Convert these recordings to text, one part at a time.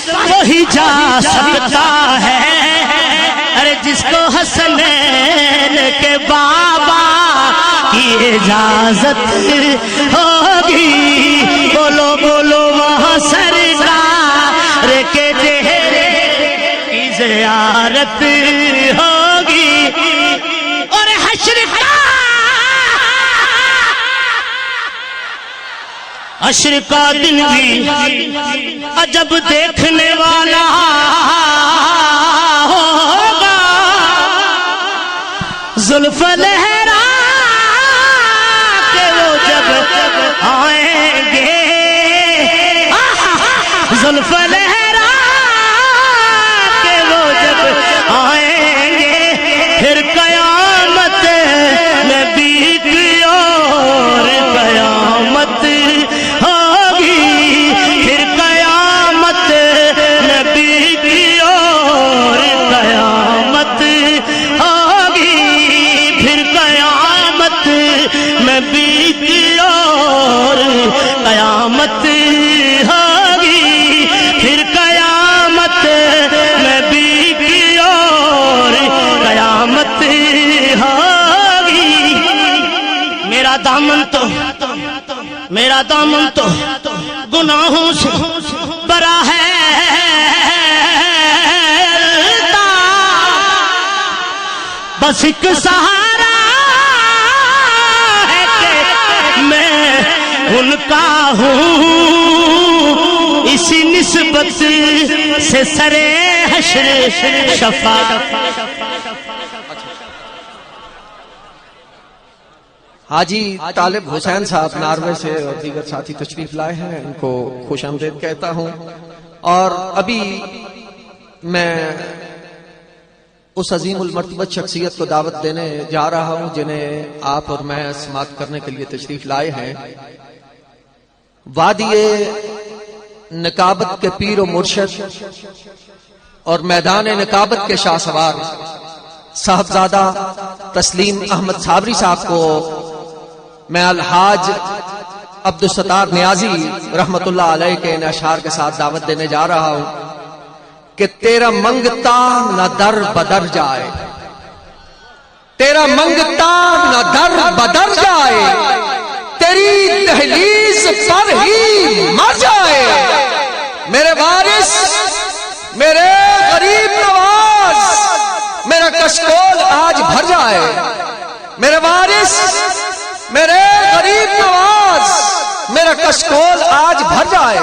وہی جا سکتا ہے، ارے جس کو حسنین کے بابا کی اجازت ہوگی، بولو بولو وہاں سرکار کے چہرے کی زیارت ہوگی، اور حشر کا دن بھی عجب دیکھنے والا ہوگا، زلف لہرا کے وہ جب آئیں گے، زلف لہرا کے وہ جب آئیں گے، پھر قیامت نبی کی اور قیامت ہوگی، پھر قیامت نبی کی اور قیامت ہوگی، پھر قیامت نبی کی اور قیامت ہوگی، پھر قیامت نبی کی اور قیامت ہوگی۔ میرا دامن تو گناہوں سے بھرا ہے، بس ایک سہارا ہے کہ میں ان کا ہوں، اسی نسبت سے سرے حشر شفاعت۔ حاجی طالب حسین صاحب ناروے سے اور دیگر ساتھی تشریف لائے ہیں، ان کو خوش آمدید کہتا ہوں، اور ابھی میں اس عظیم المرتبت شخصیت کو دعوت دینے جا رہا ہوں جنہیں آپ اور میں سماعت کرنے کے لیے تشریف لائے ہیں۔ وادی نکابت کے پیر و مرشد اور میدان نکابت کے شاہ سوار صاحبزادہ تسلیم احمد صابری صاحب کو میں الحاج عبدالستار نیازی رحمت اللہ علیہ کے ان اشعار کے ساتھ دعوت دینے جا رہا ہوں کہ تیرا منگتا نہ در بدر جائے، تیرا منگتا نہ در بدر جائے، تیری دہلیز پر ہی مر جائے، میرے وارث میرے غریب نواز میرا کشکول آج بھر جائے، میرے وارث میرے غریب نواز میرا کشکول آج بھر جائے،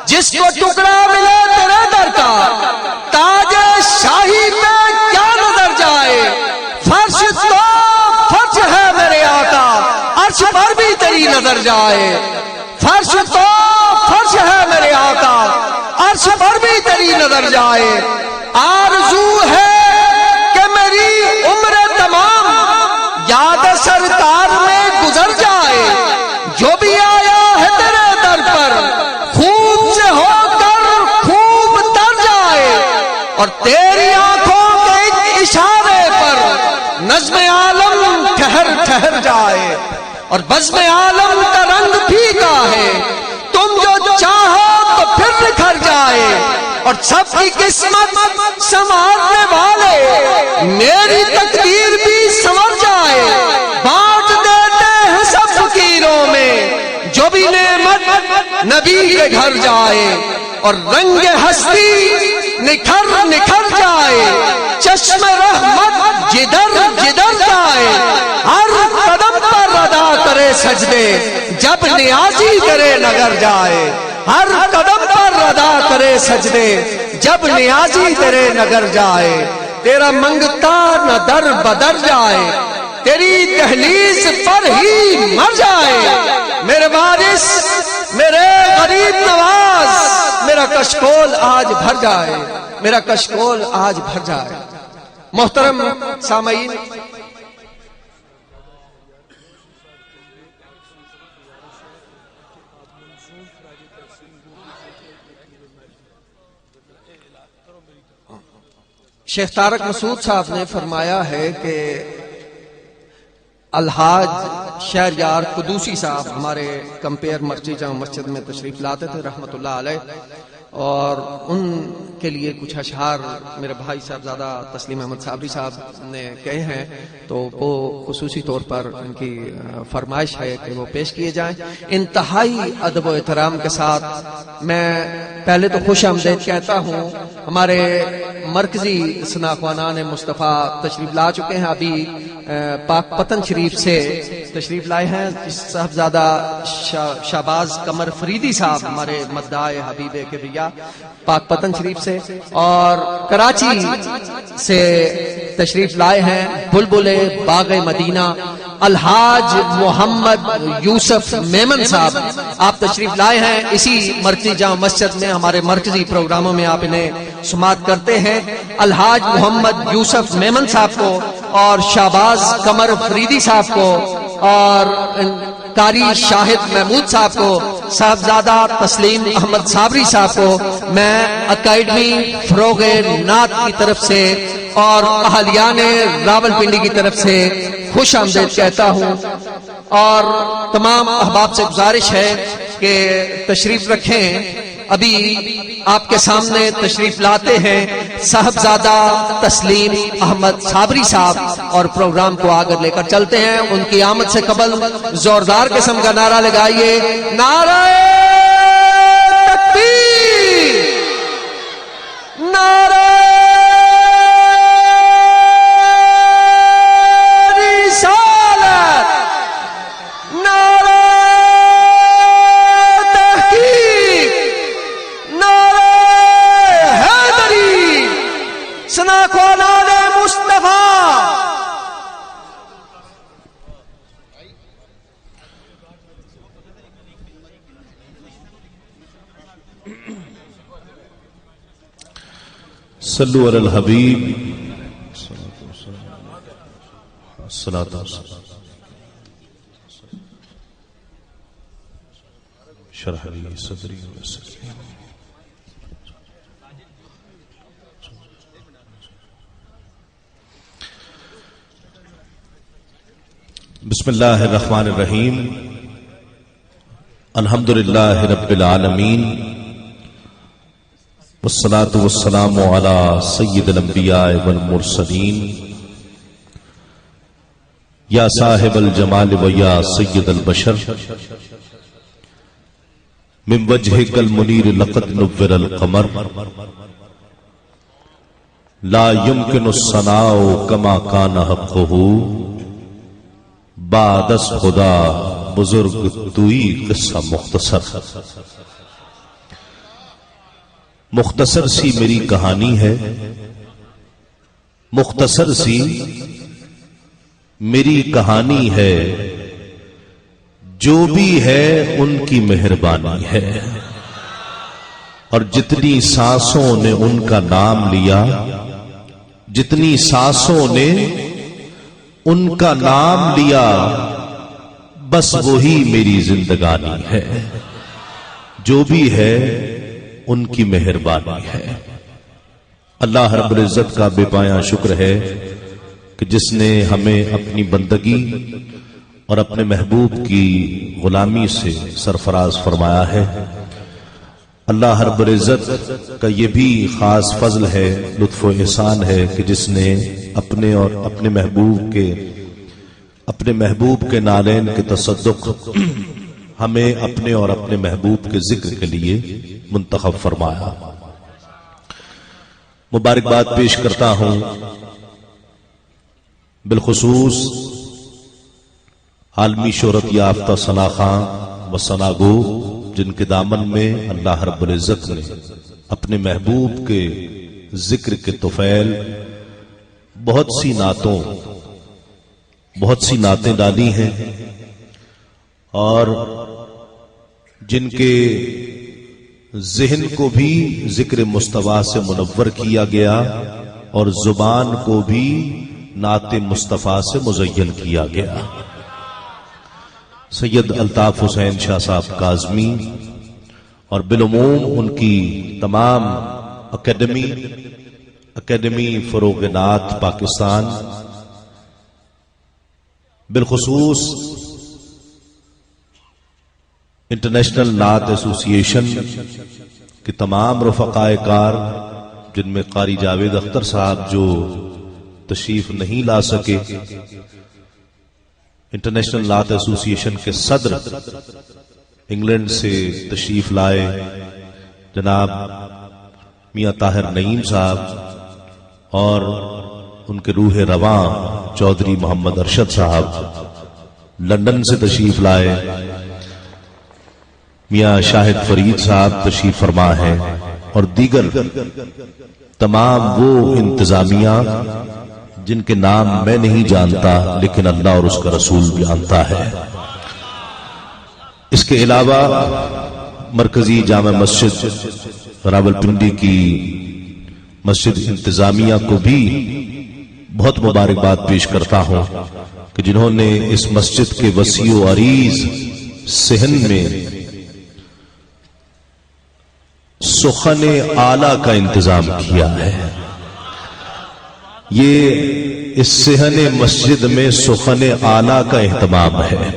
جس کو ٹکڑا ملے تیرے در کا تاج شاہی پہ کیا نظر جائے، فرش تو فرش ہے میرے آقا عرش پر بھی تیری نظر جائے، فرش تو فرش ہے میرے آقا عرش پر بھی تیری نظر جائے، آرزو ہے کہ میری عمر تمام یاد سرکار میں گزر جائے، جو بھی آیا ہے تیرے در پر خوب سے ہو کر خوب تر جائے، اور تیری آنکھوں کے ایک اشارے پر نظم عالم ٹھہر ٹھہر جائے، اور بزم عالم کا رنگ پھیکا ہے، تم جو چاہو تو پھر نکھر جائے، اور سب کی قسمت سنوارنے والے میری تقدیر بھی سنور جائے، بانٹ دیتے ہیں سب فقیروں میں جو بھی نعمت نبی کے گھر جائے، اور رنگ ہستی نکھر نکھر جائے، چشم رحمت جدھر جدھر جائے، ہر قدم پر ادا کرے سجدے جب نیازی کرے نگر جائے، ہر قدم پر ادا کرے سجدے جب نیازی تیرے نگر جائے، تیرا منگتا نہ در بدر جائے، تیری دہلیز پر ہی مر جائے، میرے وارث میرے غریب نواز میرا کشکول آج بھر جائے، میرا کشکول آج بھر جائے۔ محترم سامعین، شیخ طارق مسعود صاحب نے فرمایا ہے کہ الحاج شہریار قدوسی صاحب ہمارے کمپیر مسجد جامع مسجد میں تشریف لاتے تھے رحمت اللہ علیہ، اور ان کے لیے کچھ اشعار میرے بھائی صاحبزادہ تسلیم احمد صابری صاحب نے کہے ہیں، تو وہ خصوصی طور پر ان کی فرمائش ہے کہ وہ پیش کیے جائیں انتہائی ادب و احترام کے ساتھ۔ میں پہلے تو خوش آمدید کہتا ہوں، ہمارے مرکزی ثناءخوانان مصطفیٰ تشریف لا چکے ہیں، ابھی پاک پتن شریف سے تشریف لائے ہیں صاحبزادہ شہباز قمر فریدی صاحب، ہمارے مداح حبیب کبریا پاک پتن شریف سے، اور کراچی سے تشریف لائے ہیں بلبل باغ مدینہ الحاج محمد یوسف میمن صاحب، آپ تشریف لائے ہیں اسی مرکزی جامع مسجد میں، ہمارے مرکزی پروگراموں میں آپ انہیں سماعت کرتے ہیں۔ الحاج محمد یوسف میمن صاحب کو اور شہباز قمر فریدی صاحب کو اور قاری شاہد محمود صاحب کو، صاحبزادہ تسلیم احمد صابری صاحب کو میں اکیڈمی فروغ نعت کی طرف سے اور اہلیان راولپنڈی کی طرف سے خوش آمدید کہتا ہوں، اور تمام احباب سے گزارش ہے کہ تشریف رکھیں۔ ابھی آپ کے سامنے تشریف لاتے ہیں صاحبزادہ تسلیم احمد صابری صاحب، اور پروگرام کو آگے لے کر چلتے ہیں۔ ان کی آمد سے قبل زوردار قسم کا نعرہ لگائیے، نعرہ تکبیر، نعرہ رسالت، نعرہ تحقیق، نعرہ حیدری، ثناءخوانان مصطفیٰ۔ صلو علی الحبیب الصلاۃ والسلام شرح لی صدری ویسر۔ بسم اللہ الرحمن الرحیم، الحمدللہ رب العالمین، والصلاة والسلام علی سید الانبیاء والمرسلین، یا صاحب الجمال و یا سید البشر، من وجہک المنیر لقد نور القمر، لا يمکن الثناء کما کان حقہ، بعد از خدا بزرگ توئی قصہ مختصر۔ مختصر سی میری کہانی ہے، مختصر سی میری کہانی ہے، جو بھی ہے ان کی مہربانی ہے، اور جتنی سانسوں نے ان کا نام لیا، جتنی سانسوں نے ان کا نام لیا، بس وہی میری زندگانی ہے، جو بھی ہے ان کی مہربانی ہے۔ اللہ رب العزت کا بے پایاں شکر ہے کہ جس نے ہمیں اپنی بندگی اور اپنے محبوب کی غلامی سے سرفراز فرمایا ہے۔ اللہ رب العزت کا یہ بھی خاص فضل ہے، لطف و احسان ہے کہ جس نے اپنے اور اپنے محبوب کے نالین کے تصدق ہمیں اپنے اور اپنے محبوب کے ذکر کے لیے منتخب فرمایا۔ مبارکباد پیش کرتا ہوں بالخصوص عالمی شہرت یافتہ ثناءخواں و ثناءگو، جن کے دامن میں اللہ رب العزت نے اپنے محبوب کے ذکر کے طفیل بہت سی نعتیں ڈالی ہیں، اور جن کے ذہن کو بھی ذکر مصطفیٰ سے منور کیا گیا، اور زبان کو بھی نعت مصطفیٰ سے مزین کیا گیا۔ سید الطاف حسین شاہ صاحب کاظمی اور بالعموم ان کی تمام اکیڈمی فروغ نعت پاکستان، بالخصوص انٹرنیشنل نعت ایسوسی ایشن کہ تمام رفقائے کار جن میں قاری جاوید اختر صاحب جو تشریف نہیں لا سکے، انٹرنیشنل لات ایسوسی ایشن کے صدر انگلینڈ سے تشریف لائے جناب میاں طاہر نعیم صاحب، اور ان کے روح رواں چودھری محمد ارشد صاحب لندن سے تشریف لائے، میاں شاہد فرید صاحب تشریف فرما ہے، اور دیگر تمام وہ انتظامیہ جن کے نام میں نہیں جانتا لیکن اللہ اور اس کا رسول جانتا ہے۔ اس کے علاوہ مرکزی جامع مسجد راولپنڈی کی مسجد انتظامیہ کو بھی بہت مبارکباد پیش کرتا ہوں کہ جنہوں نے اس مسجد کے وسیع و عریض صحن میں سخن اعلیٰ کا انتظام کیا ہے۔ یہ اس صحن مسجد میں سخن اعلیٰ کا اہتمام ہے۔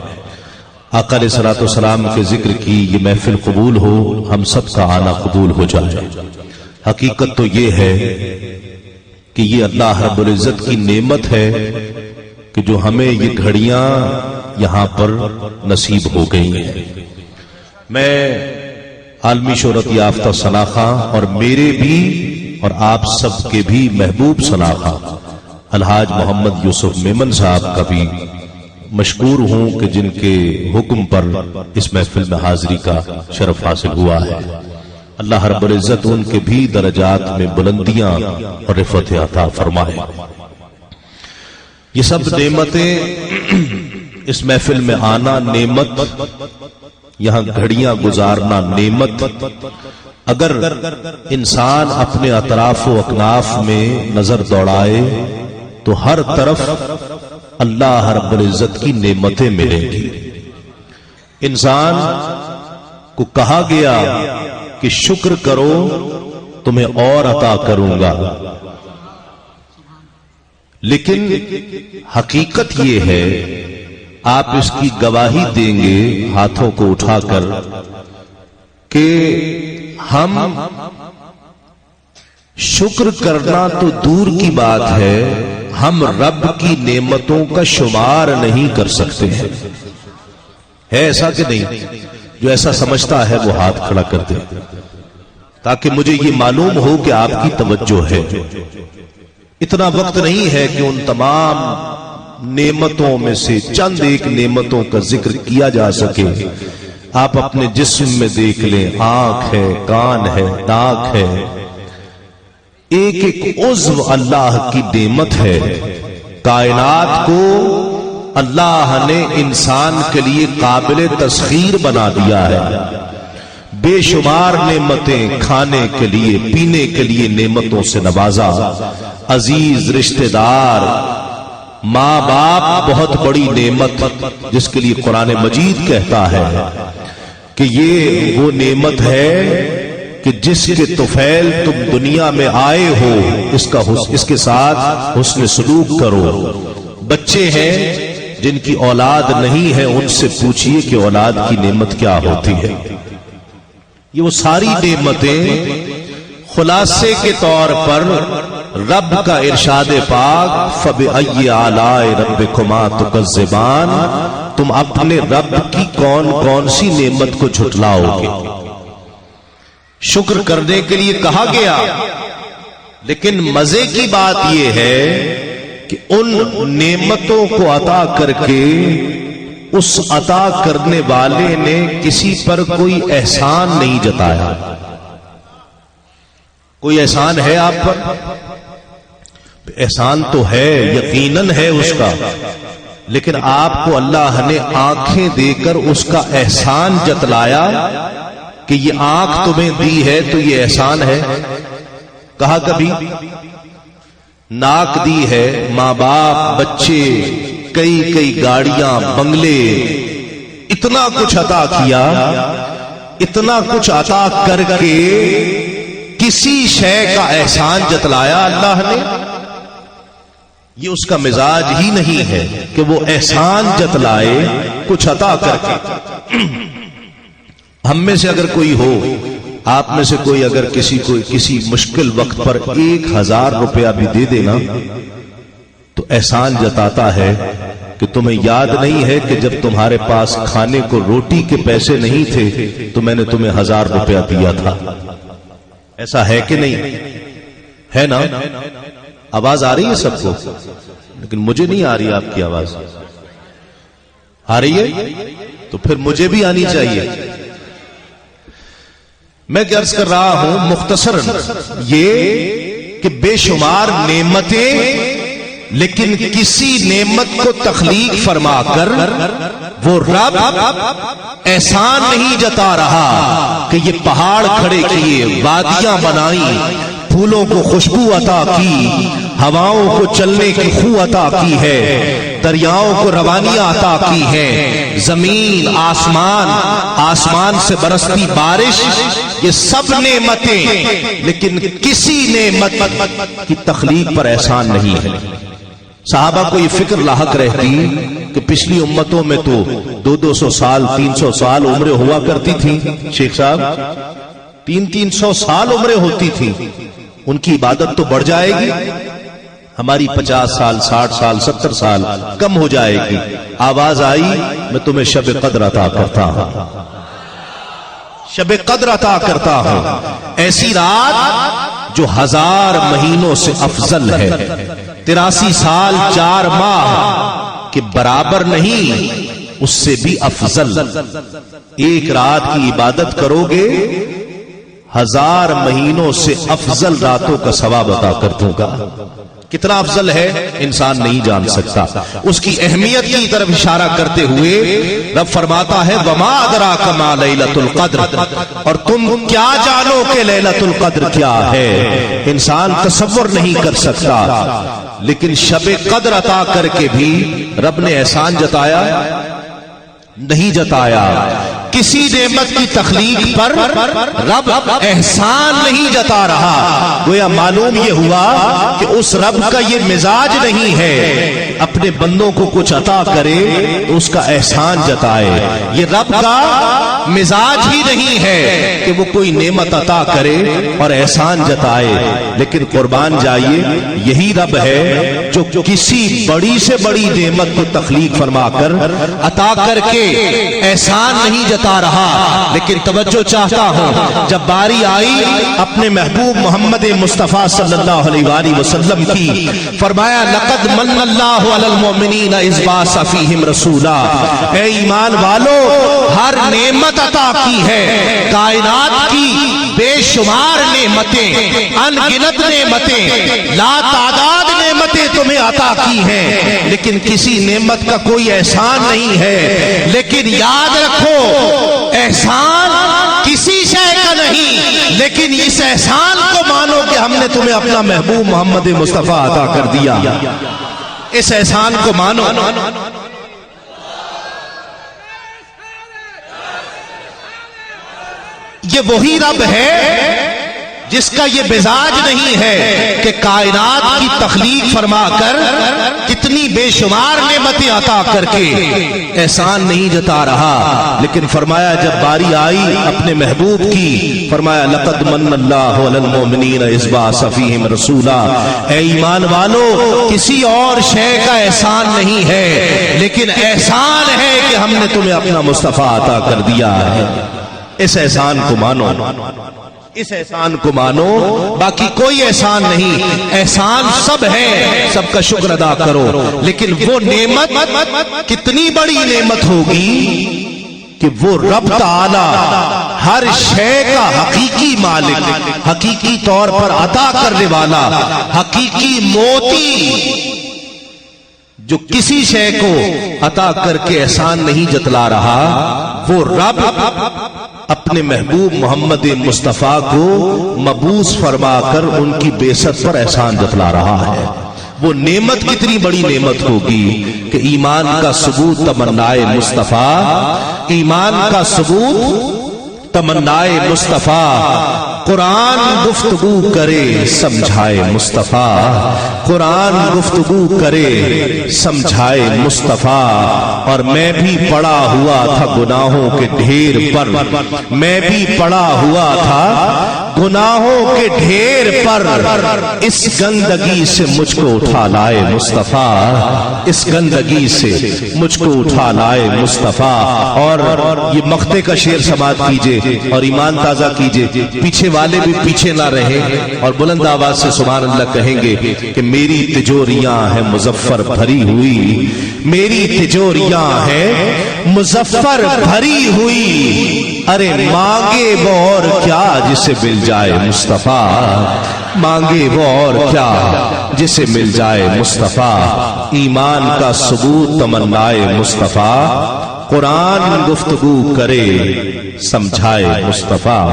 آقا علیہ الصلوۃ والسلام کے ذکر کی یہ محفل قبول ہو، ہم سب کا آنا قبول ہو جائے۔ حقیقت تو یہ ہے کہ یہ اللہ رب العزت کی نعمت ہے کہ جو ہمیں یہ گھڑیاں یہاں پر نصیب ہو گئی ہیں۔ میں عالمی شہرت یافتہ ثناخواں اور میرے بھی اور آپ سب کے بھی محبوب ثناخواں الحاج محمد یوسف میمن صاحب کا بھی مشکور ہوں کہ جن کے حکم پر اس محفل میں حاضری کا شرف حاصل ہوا ہے۔ اللہ رب العزت ان کے بھی درجات میں بلندیاں اور رفعت عطا فرمائے۔ یہ سب نعمتیں، اس محفل میں آنا نعمت، یہاں گھڑیاں گزارنا نعمت۔ اگر انسان اپنے اطراف و اکناف میں نظر دوڑائے تو ہر طرف اللہ رب العزت کی نعمتیں ملیں گی۔ انسان کو کہا گیا کہ شکر کرو تمہیں اور عطا کروں گا، لیکن حقیقت یہ ہے، آپ اس کی گواہی دیں گے ہاتھوں کو اٹھا کر کہ ہم شکر کرنا تو دور کی بات ہے، ہم رب کی نعمتوں کا شمار نہیں کر سکتے ہیں۔ ہے ایسا کہ نہیں؟ جو ایسا سمجھتا ہے وہ ہاتھ کھڑا کر دے تاکہ مجھے یہ معلوم ہو کہ آپ کی توجہ ہے۔ اتنا وقت نہیں ہے کہ ان تمام نعمتوں میں سے چند ایک نعمتوں کا ذکر کیا جا سکے۔ آپ اپنے جسم میں دیکھ لیں، آنکھ ہے، کان ہے، ناک ہے، ایک ایک عضو اللہ کی نعمت ہے۔ کائنات کو اللہ نے انسان کے لیے قابل تسخیر بنا دیا ہے۔ بے شمار نعمتیں، کھانے کے لیے، پینے کے لیے نعمتوں سے نوازا۔ عزیز رشتہ دار، ماں باپ بہت بڑی نعمت، جس کے لیے قرآن مجید کہتا ہے کہ یہ وہ نعمت ہے کہ جس کے طفیل تم دنیا میں آئے ہو اس کے ساتھ حسن سلوک کرو۔ بچے ہیں جن کی اولاد نہیں ہے، ان سے پوچھئے کہ اولاد کی نعمت کیا ہوتی ہے۔ یہ وہ ساری نعمتیں خلاصے کے طور پر رب کا ارشاد پاک فَبِأَيِّ آلَاءِ رَبِّكُمَا تُكَذِّبَانِ، تم اپنے رب کی کون کون سی نعمت کو جھٹلاؤ گے۔ شکر کرنے کے لیے کہا گیا، لیکن مزے کی بات یہ ہے کہ ان نعمتوں کو عطا کر کے اس عطا کرنے والے نے کسی پر کوئی احسان نہیں جتایا۔ کوئی احسان ہے آپ پر؟ احسان تو ہے، یقیناً ہے اس کا، لیکن آپ کو اللہ نے آنکھیں دے کر اس کا احسان جتلایا کہ یہ آنکھ تمہیں دی ہے تو یہ احسان ہے؟ کہا کبھی؟ ناک دی ہے، ماں باپ، بچے، کئی کئی گاڑیاں، بنگلے، اتنا کچھ عطا کیا، اتنا کچھ عطا کر کے کسی شے کا احسان جتلایا اللہ نے؟ یہ اس کا مزاج ہی نہیں ہے کہ وہ احسان جتلائے کچھ عطا کر کے۔ ہم میں سے اگر کوئی ہو آپ میں سے کوئی اگر کسی کو کسی مشکل وقت پر 1000 روپیہ بھی دے دینا تو احسان جتاتا ہے کہ تمہیں یاد نہیں ہے کہ جب تمہارے پاس کھانے کو روٹی کے پیسے نہیں تھے تو میں نے تمہیں 1000 روپیہ دیا تھا. ایسا ہے کہ نہیں ہے نا؟ آواز آ رہی ہے سب کو؟ لیکن مجھے نہیں آ رہی آپ کی آواز. آ رہی ہے تو پھر مجھے بھی آنی چاہیے. میں عرض کر رہا ہوں مختصراً یہ کہ بے شمار نعمتیں، لیکن کسی نعمت کو تخلیق فرما کر وہ رب احسان نہیں جتا رہا کہ یہ پہاڑ کھڑے کیے، وادیاں بنائی، پھولوں کو خوشبو عطا کی، ہواؤں کو چلنے کی خو عطا کی ہے، دریاؤں کو روانیاں عطا کی ہے، زمین، آسمان سے برستی بارش، یہ سب نعمتیں، لیکن کسی نعمت کی تخلیق پر احسان نہیں ہے. صحابہ کو یہ فکر لاحق رہتی کہ پچھلی امتوں میں تو 200 سال 300 سال عمریں ہوا کرتی تھیں. شیخ صاحب 300 سال عمریں ہوتی تھیں، ان کی عبادت تو بڑھ جائے گی، ہماری 50 سال 60 سال 70 سال کم ہو جائے گی. آواز آئی میں تمہیں شب قدر عطا کرتا ہوں، شب قدر عطا کرتا ہوں، ایسی رات جو 1000 مہینوں سے افضل ہے، 83 سال 4 ماہ کے برابر نہیں، اس سے بھی افضل. ایک رات کی عبادت کرو گے 1000 مہینوں سے افضل راتوں کا ثواب عطا کر دوں گا. کتنا افضل ہے انسان نہیں جان سکتا. اس کی اہمیت کی طرف اشارہ کرتے ہوئے رب فرماتا ہے وما ادراک ما لیلۃ القدر، اور تم کیا جانو کہ لیلۃ القدر کیا ہے. انسان تصور نہیں کر سکتا، لیکن شب قدر عطا کر کے بھی رب نے احسان جتایا نہیں جتایا. کسی نعمت کی تخلیق پر رب احسان نہیں جتا رہا. گویا معلوم یہ ہوا کہ اس رب کا یہ مزاج نہیں ہے اپنے بندوں کو کچھ عطا کرے تو اس کا احسان جتائے. یہ رب کا مزاج ہی نہیں ہے کہ وہ کوئی نعمت عطا کرے اور احسان جتائے. لیکن قربان جائیے یہی رب ہے جو کسی بڑی سے بڑی نعمت کو تخلیق فرما کر عطا کر کے احسان نہیں جتا رہا. لیکن توجہ چاہتا ہوں، جب باری آئی اپنے محبوب محمد مصطفیٰ صلی اللہ علیہ وآلہ وسلم کی، فرمایا لقد من اللہ علی المؤمنین اذ بعث فیہم رسولا. اے ایمان والو، ہر نعمت عطا کی ہے، کائنات کی بے شمار نعمتیں، ان گنت نعمتیں، لا تعداد نعمتیں تمہیں عطا کی ہیں، لیکن کسی نعمت کا کوئی احسان نہیں ہے. لیکن یاد رکھو احسان کسی شے کا نہیں، لیکن اس احسان کو مانو کہ ہم نے تمہیں اپنا محبوب محمد مصطفیٰ عطا کر دیا. اس احسان کو مانو. یہ وہی رب ہے جس کا یہ مزاج نہیں ہے کہ کائنات کی تخلیق فرما کر کتنی بے شمار نعمتیں عطا کر کے احسان نہیں جتا رہا. لیکن فرمایا جب باری آئی اپنے محبوب کی، فرمایا لقد من اللہ علی المؤمنین اذ بعث فیہم رسولا. اے ایمان والو، کسی اور شے کا احسان نہیں ہے، لیکن احسان ہے کہ ہم نے تمہیں اپنا مصطفیٰ عطا کر دیا ہے. اس احسان کو مانو، اس احسان کو مانو. باقی کوئی احسان نہیں، احسان سب ہے، سب کا شکر ادا کرو. لیکن وہ نعمت کتنی بڑی نعمت ہوگی کہ وہ رب تعالی ہر شے کا حقیقی مالک، حقیقی طور پر عطا کرنے والا، حقیقی موتی، جو کسی شے کو عطا کر کے احسان نہیں جتلا رہا، وہ رب اپنے محبوب محمد مصطفیٰ کو مبعوث فرما کر ان کی بعثت پر احسان جتلا رہا ہے. وہ نعمت کتنی بڑی نعمت ہوگی کہ ایمان کا ثبوت تمنائے مصطفیٰ، ایمان کا ثبوت تمنائے مصطفیٰ، قرآن گفتگو کرے سمجھائے مصطفیٰ، قرآن گفتگو کرے سمجھائے مصطفیٰ۔ اور میں بھی پڑا ہوا تھا گناہوں کے ڈھیر پر، میں بھی پڑا ہوا تھا گناہوں کے ڈھیر پر، اس گندگی سے مجھ کو اٹھا لائے مصطفیٰ، اس گندگی سے مجھ کو اٹھا لائے مصطفیٰ۔ اور یہ مقطع کا شعر سماعت کیجئے اور ایمان تازہ کیجئے، پیچھے والے بھی پیچھے نہ رہیں اور بلند آواز سے سبحان اللہ کہیں گے کہ میری تجوریاں ہیں مظفر بھری ہوئی، میری تجوریاں ہیں مظفر بھری ہوئی، ارے مانگے وہ اور کیا جسے مل جائے مصطفیٰ، مانگے وہ اور کیا جسے مل جائے مصطفیٰ۔ ایمان کا ثبوت تمنائے مصطفیٰ، قرآن گفتگو کرے سمجھائے مصطفیٰ۔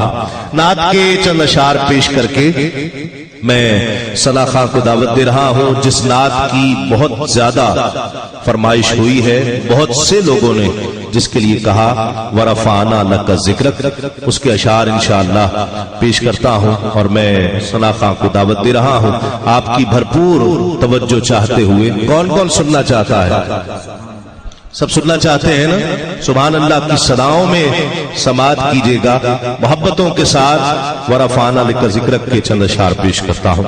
نعت کے چند اشعار پیش کر کے میں ثنا خان کو دعوت دے رہا ہوں، جس نعت کی بہت زیادہ فرمائش ہوئی ہے، بہت سے لوگوں نے جس کے لیے کہا ورفعنا لک ذکرک، اس کے اشعار انشاءاللہ پیش کرتا ہوں اور میں ثنا خان کو دعوت دے رہا ہوں آپ کی بھرپور توجہ چاہتے ہوئے۔ کون کون سننا چاہتا ہے؟ سب سننا چاہتے ہیں نا؟ سبحان اللہ کی صداؤں میں سماعت کیجئے گا محبتوں کے ساتھ۔ ورفعنا لک ذکرک کے چند اشعار پیش کرتا ہوں۔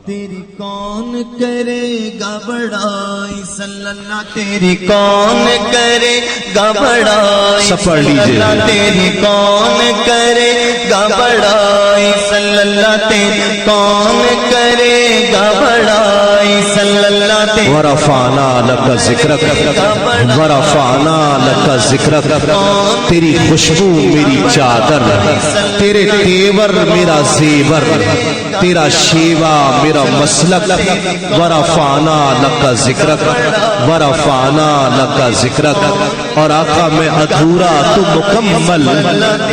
تیری کون کرے گا بڑائی صلی اللہ، تیری کون کرے گا بڑائی سب پڑھ لیجئے۔ صلی اللہ، تیری کون کرے گا بڑائی صلی اللہ، تیری کون کرے گا بڑائی صلی اللہ، تیری ورفعنا لک ذکرک، ورفعنا لک ذکرک، تیری خوشبو میری چادر، تیرے تیور میرا زیور، تیرا شیوا میرا مسلک، ورفعنا لک ذکرک، ورفعنا لک ذکرک۔ اور آقا میں ادھورا تو مکمل،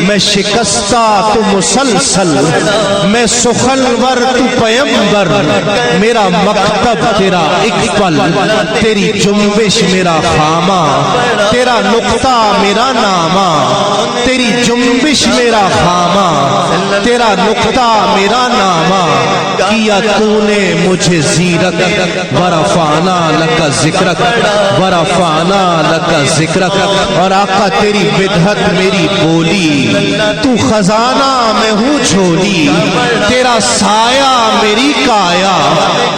میں شکستہ تو مسلسل، میں سخنور تو پیمبر، میرا مکتب تیرا اقبل، تیری جنبش میرا خامہ، تیرا نقطہ میرا نامہ، تیری جنبش میرا خامہ، تیرا نقطہ میرا نامہ، کیا تو نے مجھے زیرک، ورفعنا لک ذکرک، ورفعنا لک ذکرک۔ اور آقا تیری بدحت میری بولی، تو خزانہ میں ہوں جھولی، تیرا سایہ میری کایا،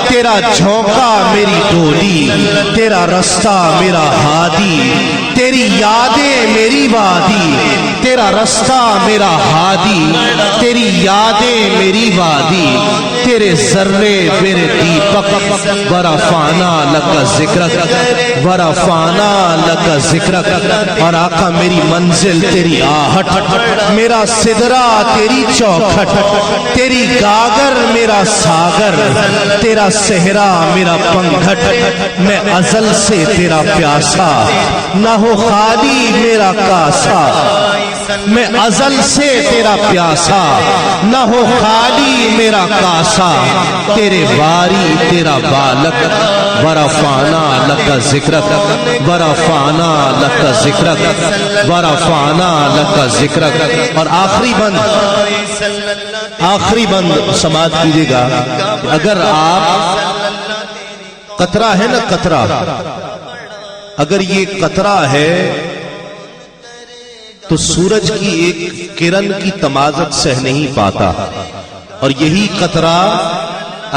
تیرا جھونکا میری ڈولی، تیرا رستہ میرا ہادی، تیری یادیں میری وادی، تیرا رستہ میرا ہادی، تیری یادیں میری وادی، تیرے ذرے میرے دیپک، ورفعنا لک ذکرک، ورفعنا لک ذکرک۔ اور آقا میری منزل تیری آہٹ، میرا سدرا تیری چوکھٹ، تیری گاگر میرا ساگر، تیرا صحرا میرا پنگھٹ، میں ازل سے تیرا پیاسا، نہ ہو خالی میرا کاسا، میں ازل سے تیرا پیاسا، نہ ہو خالی میرا کاسا، تیرے واری تیرا بالک، ورفعنا لک ذکرک، ورفعنا لک ذکرک، ورفعنا لک ذکرک۔ اور آخری بند سماعت کیجئے گا، اگر آپ قطرہ ہے نا قطرہ، اگر یہ قطرہ ہے تو سورج کی ایک کرن کی تمازت سہ نہیں پاتا، اور یہی قطرہ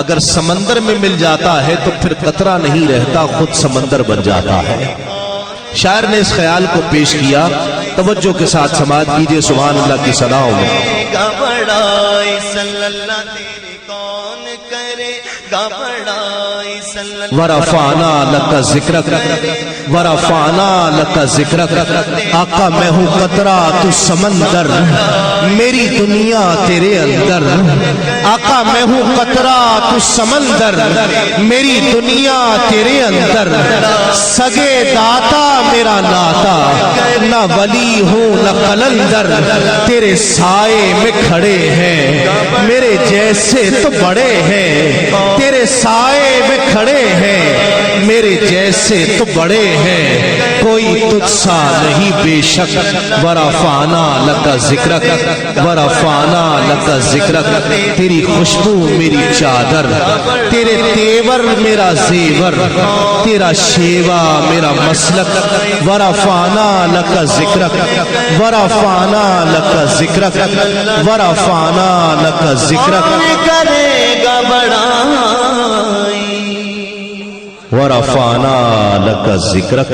اگر سمندر میں مل جاتا ہے تو پھر قطرہ نہیں رہتا، خود سمندر بن جاتا ہے۔ شاعر نے اس خیال کو پیش کیا، توجہ کے ساتھ سماعت کیجئے سبحان اللہ کی صداؤں میں۔ ورفعنا لک ذکرک، ورفعنا لک ذکرک۔ آقا میں ہوں قطرہ تو سمندر، میری دنیا تیرے اندر، آقا میں ہوں قطرہ تو سمندر، میری دنیا تیرے اندر، سگے داتا میرا ناتا، نہ ولی ہوں نہ قلندر، تیرے سائے میں کھڑے ہیں میرے جیسے تو بڑے ہیں تیرے سائے میں کھڑے ہیں میرے جیسے تو بڑے ہیں کوئی تجھ سا نہیں بے شک ورفعنا لک ذکرک ورفعنا لک ذکرک تیری خوشبو میری چادر تیرے تیور میرا زیور تیرا شیوا میرا مسلک ورفعنا لک ذکرک ورفعنا لک ذکرک ورفعنا لک ذکرک کرے گا بڑائی ورفعنا لک ذکرک.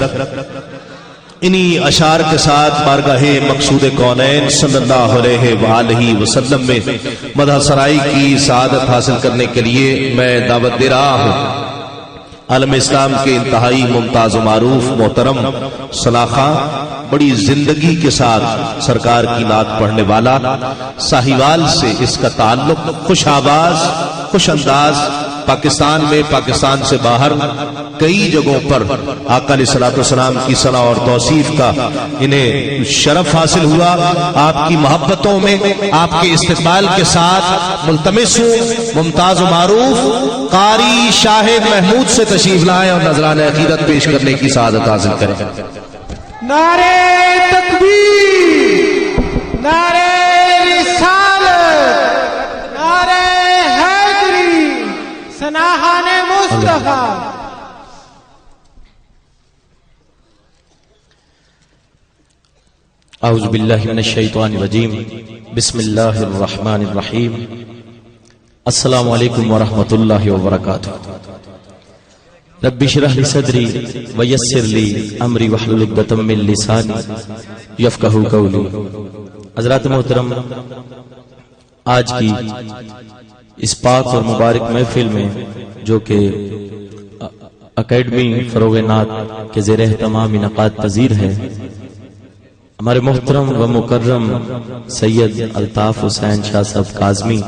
انہی اشعار کے ساتھ بارگاہ مقصود کونین صلی اللہ علیہ وآلہ وسلم میں مدح سرائی کی سعادت حاصل کرنے کے لیے میں دعوت دے رہا ہوں عالم اسلام کے انتہائی ممتاز و معروف محترم ثنا خاں، بڑی زندگی کے ساتھ سرکار کی نعت پڑھنے والا، ساہیوال سے اس کا تعلق، خوش آواز خوش انداز، پاکستان میں پاکستان سے باہر کئی جگہوں پر آقا علیہ الصلوۃ والسلام کی ثنا اور توصیف کا انہیں شرف حاصل ہوا. آپ کی محبتوں میں آپ کے استقبال کے ساتھ ملتمس ہوں ممتاز و معروف قاری شاہد محمود سے تشریف لائیں اور نذرانہ عقیدت پیش کرنے کی سعادت حاصل کریں. نعرہ تکبیر، نعرہ رسالت، نعرہ حیدری، ثناء مصطفیٰ. اعوذ باللہ من الشیطان الرجیم، بسم اللہ الرحمن الرحیم. السلام علیکم ورحمۃ اللہ وبرکاتہ. رب اشرح لی صدری ویسر لی امری واحلل عقدۃ من لسانی یفقہوا قولی. حضرات محترم، آج کی اس پاک اور مبارک محفل میں جو کہ اکیڈمی فروغ نعت کے زیر اہتمام انعقاد پذیر ہے، ہمارے محترم و مکرم سید الطاف حسین شاہ صاحب کاظمی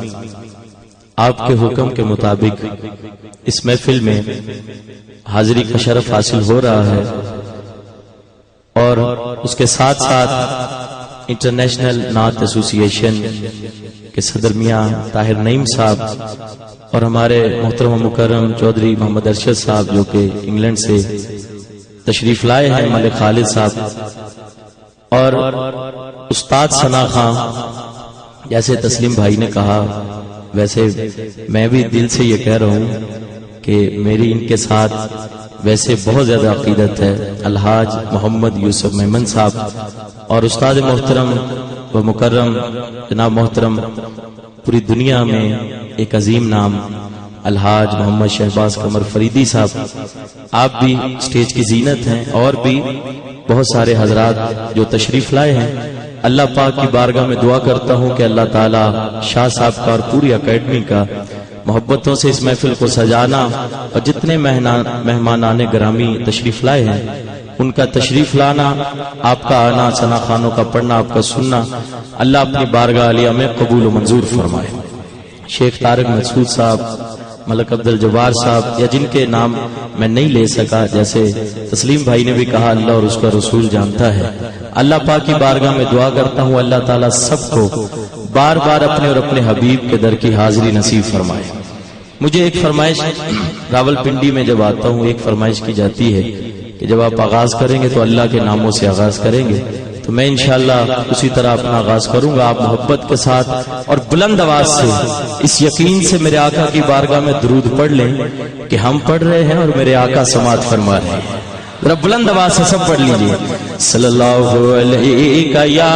آپ کے حکم کے مطابق اس محفل میں حاضری کا شرف حاصل ہو رہا ہے، اور اس کے ساتھ ساتھ انٹرنیشنل نعت ایسوسی ایشن کے صدر میاں طاہر نعیم صاحب اور ہمارے محترم و مکرم چودھری محمد ارشد صاحب جو کہ انگلینڈ سے تشریف لائے ہیں، ملک خالد صاحب اور استاد ثنا خاں. جیسے تسلیم بھائی نے کہا، ویسے میں بھی دل سے یہ کہہ رہا ہوں کہ میری ان کے ساتھ ویسے بہت زیادہ عقیدت ہے. الحاج محمد یوسف میمن صاحب اور استاد محترم و مکرم جناب محترم پوری دنیا میں ایک عظیم نام الحاج محمد شہباز قمر فریدی صاحب، آپ بھی سٹیج کی زینت ہیں، اور بھی بہت سارے حضرات جو تشریف لائے ہیں. اللہ پاک کی بارگاہ میں دعا کرتا ہوں کہ اللہ تعالی شاہ صاحب کا اور پوری اکیڈمی کا محبتوں سے اس محفل کو سجانا، اور جتنے مہمانان گرامی تشریف لائے ہیں ان کا تشریف لانا، آپ کا آنا، ثنا خانوں کا پڑھنا، آپ کا سننا، اللہ اپنی بارگاہ عالیہ میں قبول و منظور فرمائے. شیخ طارق مسعود صاحب، ملک عبد الجبار صاحب، یا جن کے نام میں نہیں لے سکا، جیسے تسلیم بھائی نے بھی کہا اللہ اور اس کا رسول جانتا ہے. اللہ پاک کی بارگاہ میں دعا کرتا ہوں اللہ تعالیٰ سب کو بار بار اپنے اور اپنے حبیب کے در کی حاضری نصیب فرمائے. مجھے ایک فرمائش راول پنڈی میں جب آتا ہوں ایک فرمائش کی جاتی ہے کہ جب آپ آغاز کریں گے تو اللہ کے ناموں سے آغاز کریں گے، تو میں انشاءاللہ اسی طرح اپنا آغاز کروں گا. آپ محبت کے ساتھ اور بلند آواز سے اس یقین سے میرے آقا کی بارگاہ میں درود پڑھ لیں کہ ہم پڑھ رہے ہیں اور میرے آقا سماعت فرما رہے ہیں. ذرا بلند آواز سے سب پڑھ لیجئے. صلی اللہ علیہ یا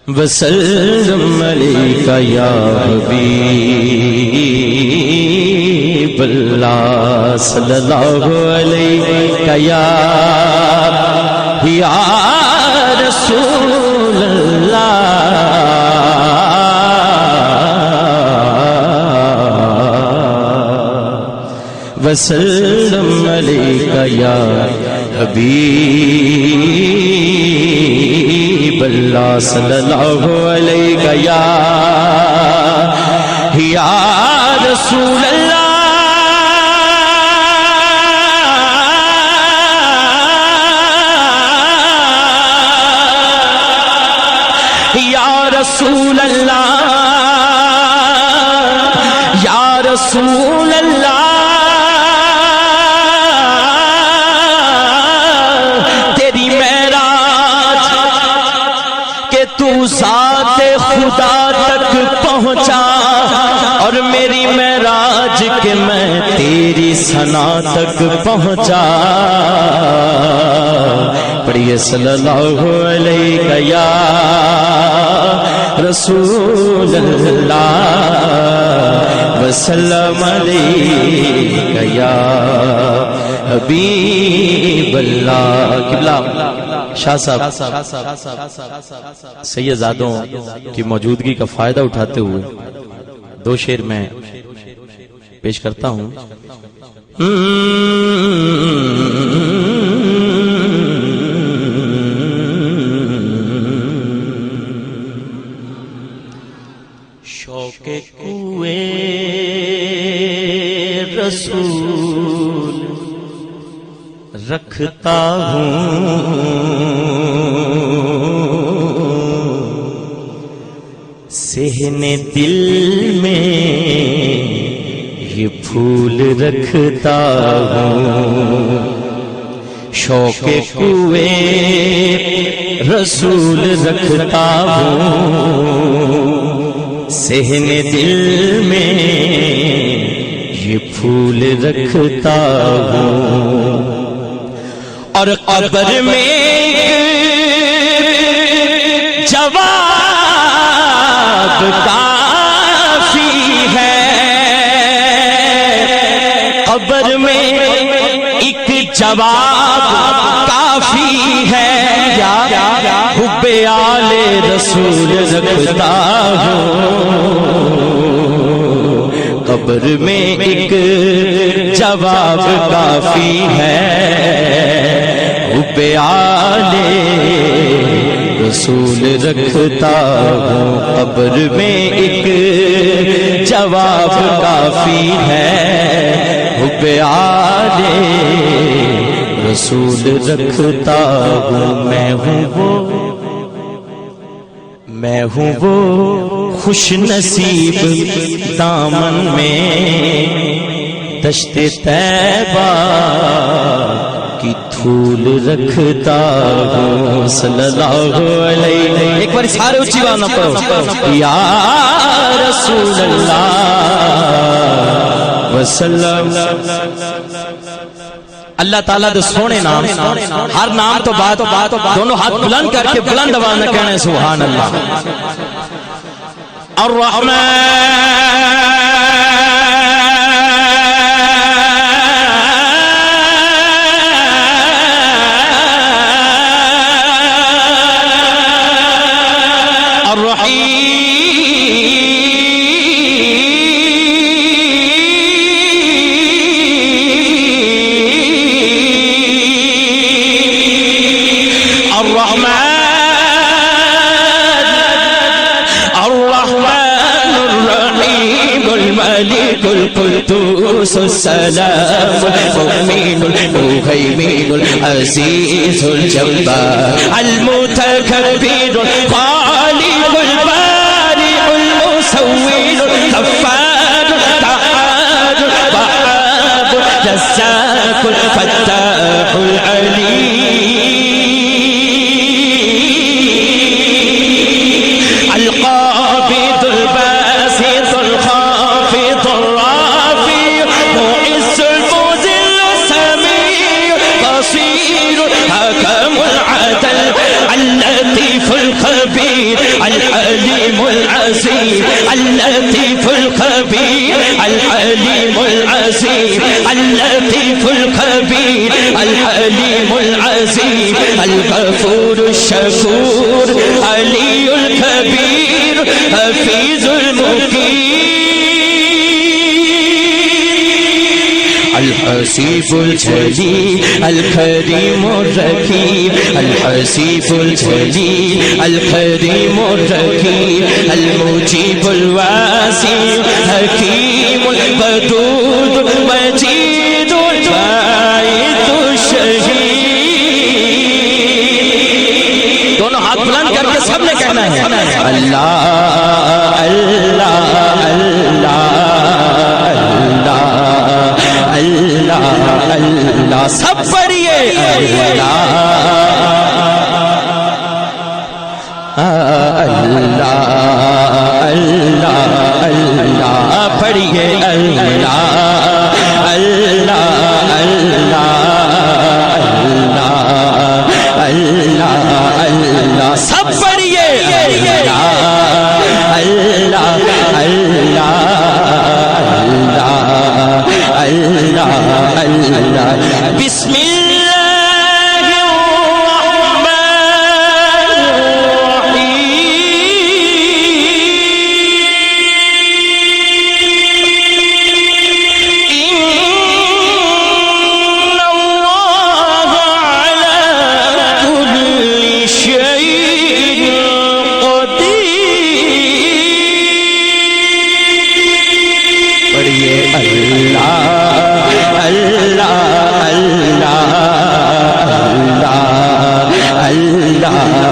وسلم علیک یا حبیب اللہ، صلی اللہ علیک یا رسول اللہ، وسلم علیک یا حبیب اللہ، صلی اللہ علیہ یا رسول اللہ. سنا تک پہنچا پڑھیے صلی اللہ علیہ یا رسول اللہ وسلم علیہ یا حبیب اللہ. قبلہ شاہ صاحب سیدزادوں کی موجودگی کا فائدہ اٹھاتے ہوئے دو شعر میں پیش کرتا ہوں. شوق کوئے رسول رکھتا ہوں صحن دل میں یہ پھول رکھتا ہوں. شوق کوئے رسول رکھتا ہوں صحن دل میں یہ پھول رکھتا ہوں. اور قبر میں جواب کافی ہے قبر میں ایک جواب کافی ہے حب آل رسول رکھتا ہوں قبر میں ایک جواب کافی ہے حب آل رسول رکھتا ہوں قبر میں ایک جواب کافی ہے حب آل رسول رکھتا ہوں. میں ہوں وہ خوش نصیب دامن میں دشت طیبہ کی دھول رکھتا ہوں. صلی اللہ علیہ ایک بار سارے اچھی بات نہ پڑھو یا رسول اللہ وسلم. اللہ تعالیٰ دے سونے نام ہر نام تو بات دونوں ہاتھ بلند کر کے بلند آواز میں کہنے سبحان اللہ. القدوس السلام المؤمن المهيمن العزيز الجبار المتكبر الخالق البارئ المسوي الغفار التعال الوهاب الرزاق الفتاح العليم القابض الباسط الخافض الرافع معز المذل السميع بصير حكم العدل اللطيف الخبير العليم العظيم اللطيف الخبير العليم العظيم اللطيف الخبير العليم العظيم الغفور الشكور علي الكبير حفيظ المقيم الحسيب الجليل الكريم الرقيب الحسيب الجليل الكريم الرقيب المجيب الواسع حكيم الودود مجيد الباعث الشهيد. دونوں ہاتھ بلند کر کے سب نے کہنا ہے اللہ اللہ اللہ اللہ اللہ سب پڑھیے اللہ اللہ اللہ اللہ پڑھیے اللہ اللہ اللہ اللہ اللہ سب پڑھیے اللہ اللہ اللہ اللہ اللہ بسم اللہ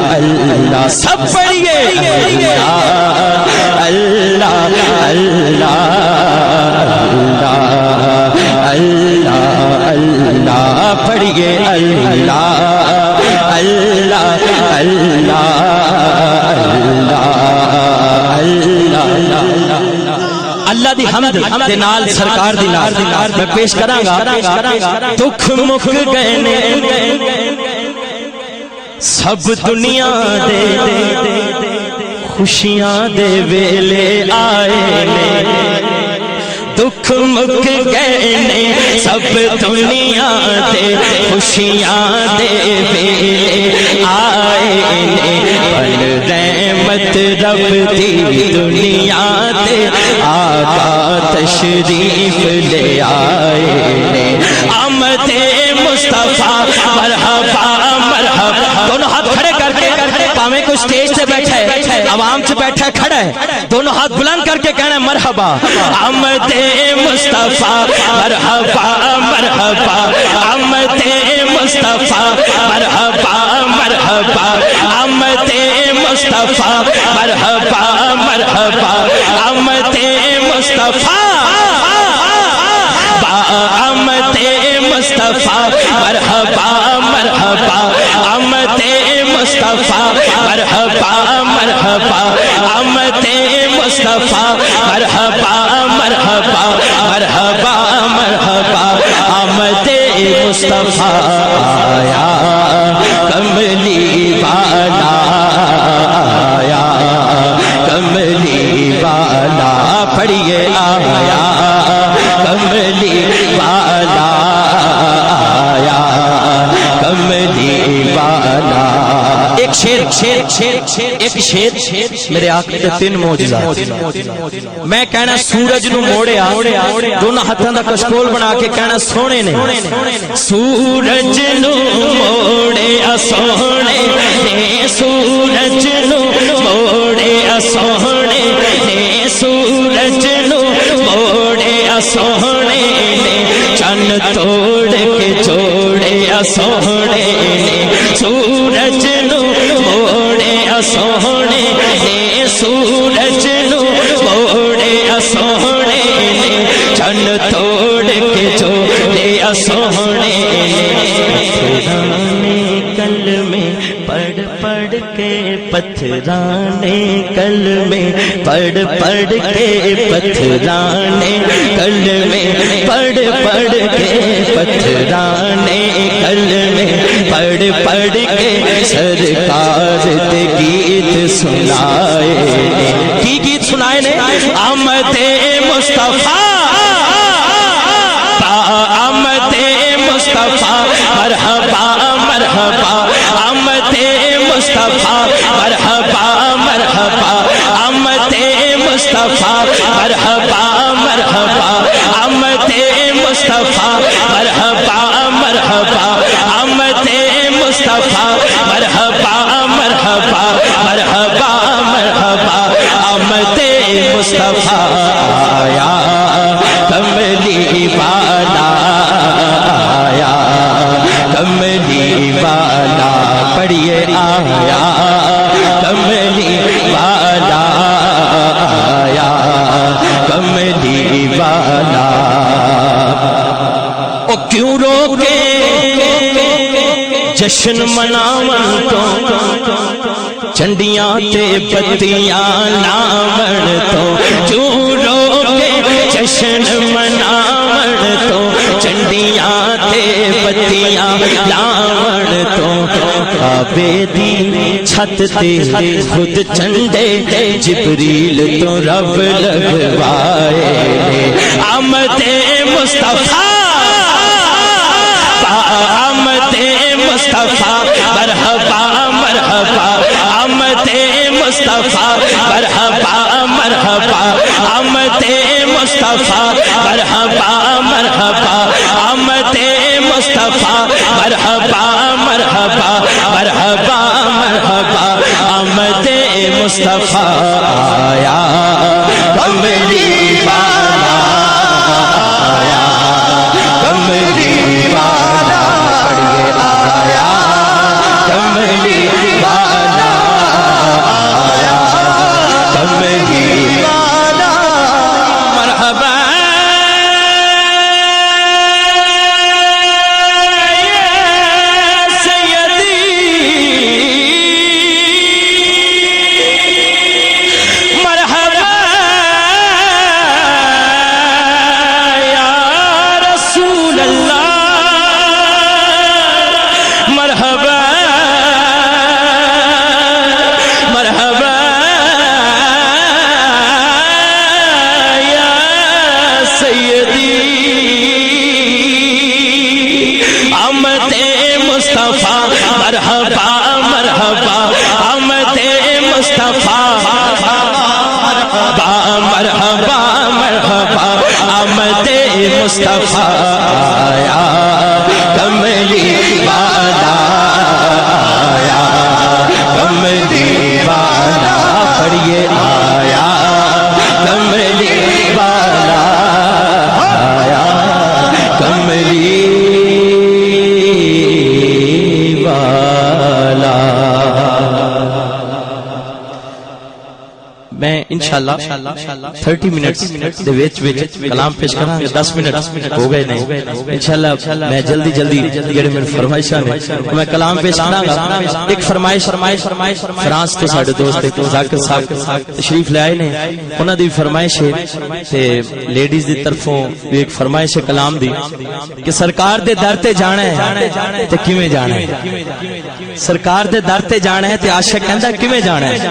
الرحمن اللہ سب پڑھیے اللہ اللہ اللہ اللہ اللہ پڑھیے اللہ اللہ اللہ اللہ دی حمد دے نال سرکار دی نال میں پیش کراں گا دکھ مک گئے نے سب دنیا دے خوشیاں دے ویلے آئے نے دکھ مک گئے نے سب دنیا دے خوشیاں دے ویلے آئے نے بن رحمت رب دی دنیا تے آقا تشریف لے آئے نے آمد مصطفیٰ مرحبا مرحبا دونوں ہاتھ کھڑے کر کے پاویں کوئی سٹیج سے بیٹھا ہے عوام سے بیٹھا ہے کھڑا ہے دونوں ہاتھ بلند کر کے کہنا ہے مرحبا آمد مصطفیٰ مرحبا مرحبا آمد مصطفیٰ مرحبا مرحبا آمد مصطفیٰ مرحبا مرحبا آمد مصطفیٰ آمد مصطفیٰ مرحبا مرحبا آمد مصطفیٰ مرحبا مرحبا آمد مصطفیٰ مرحبا مرحبا مرحبا مرحبا آمد مصطفیٰ آیا کملی والا آیا کملی والا پڑھیے آیا کملی والا آیا کملی والا ایک شیر میرے آقا دے تین معجزات میں کہنا سورج نو موڑیا دونوں ہاتھاں دا کشکول بنا کے کہنا سونے نے سورج نو موڑیا سونے نے سورج نو موڑیا سونے نے سورج نو موڑیا سونے نے چن توڑ کے جوڑیا سونے نے سورج نو موڑیا سونے نے سورج نو موڑیا سونے نے چن توڑ کے جوڑیا سونے نے کل میں پڑھ پڑھ کے پتھرانے کل میں پڑھ پڑھ کے پتھرانے کل میں پڑھ پڑھ کے پتھرانے کل میں پڑھ پڑھ کے سرکار دے گیت سنائے کی گیت سنائے نے آمد مصطفیٰ آمد مصطفیٰ مرحبا مرحبا آمد مصطفیٰ مرحبا مرحبا آمد مصطفیٰ مرحبا مرحبا آمد مصطفیٰ مرحبا مرحبا آمد مصطفیٰ مرحبا مرحبا مرحبا مرحبا آمد مصطفیٰ آیا کملی والا آیا کملی والا پڑھیے آیا کملی والا آیا کملی والا او کیوں روکے جشن مناون تو چنڈیاں تے بتیاں لاون تو کیوں رو کے جشن مناون تو چنڈیاں تے بتیاں لاون تو کعبے دی چھت تے خود چنڈے جبریل تو رب لگوائے آمد مصطفیٰ آمد مصطفیٰ مرحبا مرحبا آمد مصطفیٰ مرحبا مرحبا آمد مصطفیٰ مرحبا مرحبا آمد مصطفیٰ مرحبا مرحبا مرحبا مرحبا آمد مصطفیٰ آیا کملی والا آیا کملی والا پڑھیے آیا کملی والا آیا کملی والا مرحبا مصطفیٰ آیا کملی والا آیا کملی والا پڑھیے آیا کملی والا آیا کملی والا میں انشاءاللہ 30 منٹ دے وچ کلام پیش کراں گا 10 منٹ ہو گئے نہیں انشاءاللہ میں جلدی جڑے میرے فرمائشاں نے میں کلام پیش کراں گا ایک فرمائش فرانس تو ساڈے دوست ذاکر صاحب تشریف لے آئے نے انہاں دی فرمائش ہے تے لیڈیز دی طرفوں ایک فرمائش ہے کلام دی کہ سرکار دے در تے جانا ہے تے کیویں جانا ہے سرکار دے در تے جانا ہے تے عاشق کہندا کیویں جانا ہے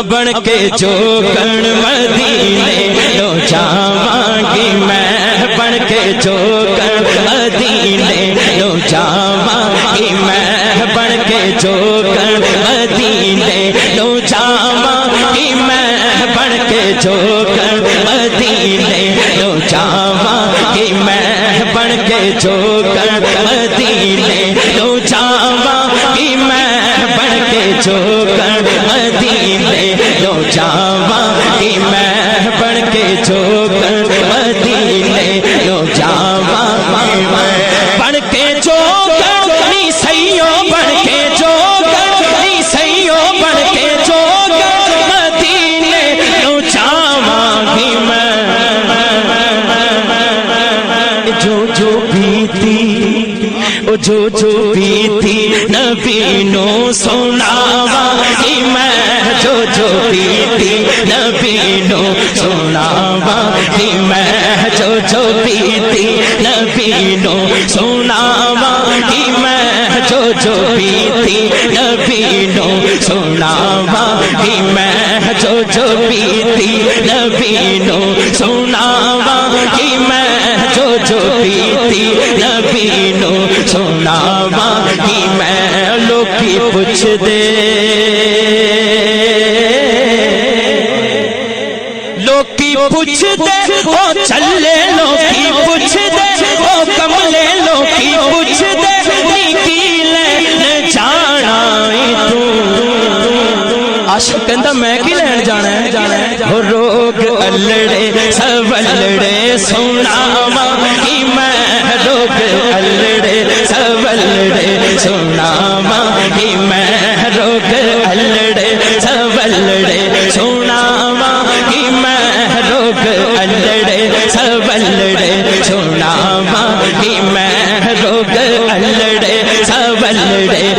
بن کے جو کن مدینے لو جاواں گی میں بن کے جو کن مدینے لو جاواں گی میں بن کے جو کن مدینے لو جاواں گی میں بن کے جو کن مدینے لو جاواں گی میں بن کے جو کن مدینے لو جاواں گی میں بن کے جو کن مدینے لو جاواں گی میں بن کے جو کن مدینے لو جاواں گی میں بن کے جو نی سیوں بن کے جو نی سیوں بن کے جو مدینے لو جاواں گی میں جو بیتی جو بیتی نبی نو سناواں گی میں جو بیتی نبی نو سناواں گی میں جو بیتی نبی نو سناواں گی میں جو بیتی نبی نو سناواں گی میں جو بیتی نبی نو سناواں گی میں جو بیتی نبی نو سناواں گی میں لوکی پوچھ دے لوکی پوچھ دے او چلے لوکی پوچھ دے او کملے لوکی پوچھ دے نیکی لین جانا تو عاشق کہندا میں کی لین جانا ہے ہو روگ الڑے سولڑے سناواں گی میں روگ الڑے سولڑے سناواں گی میں روگ الڑے سولڑے سناواں گی میں روگ الڑے سولڑے سناواں گی میں روگ الڑے سولڑے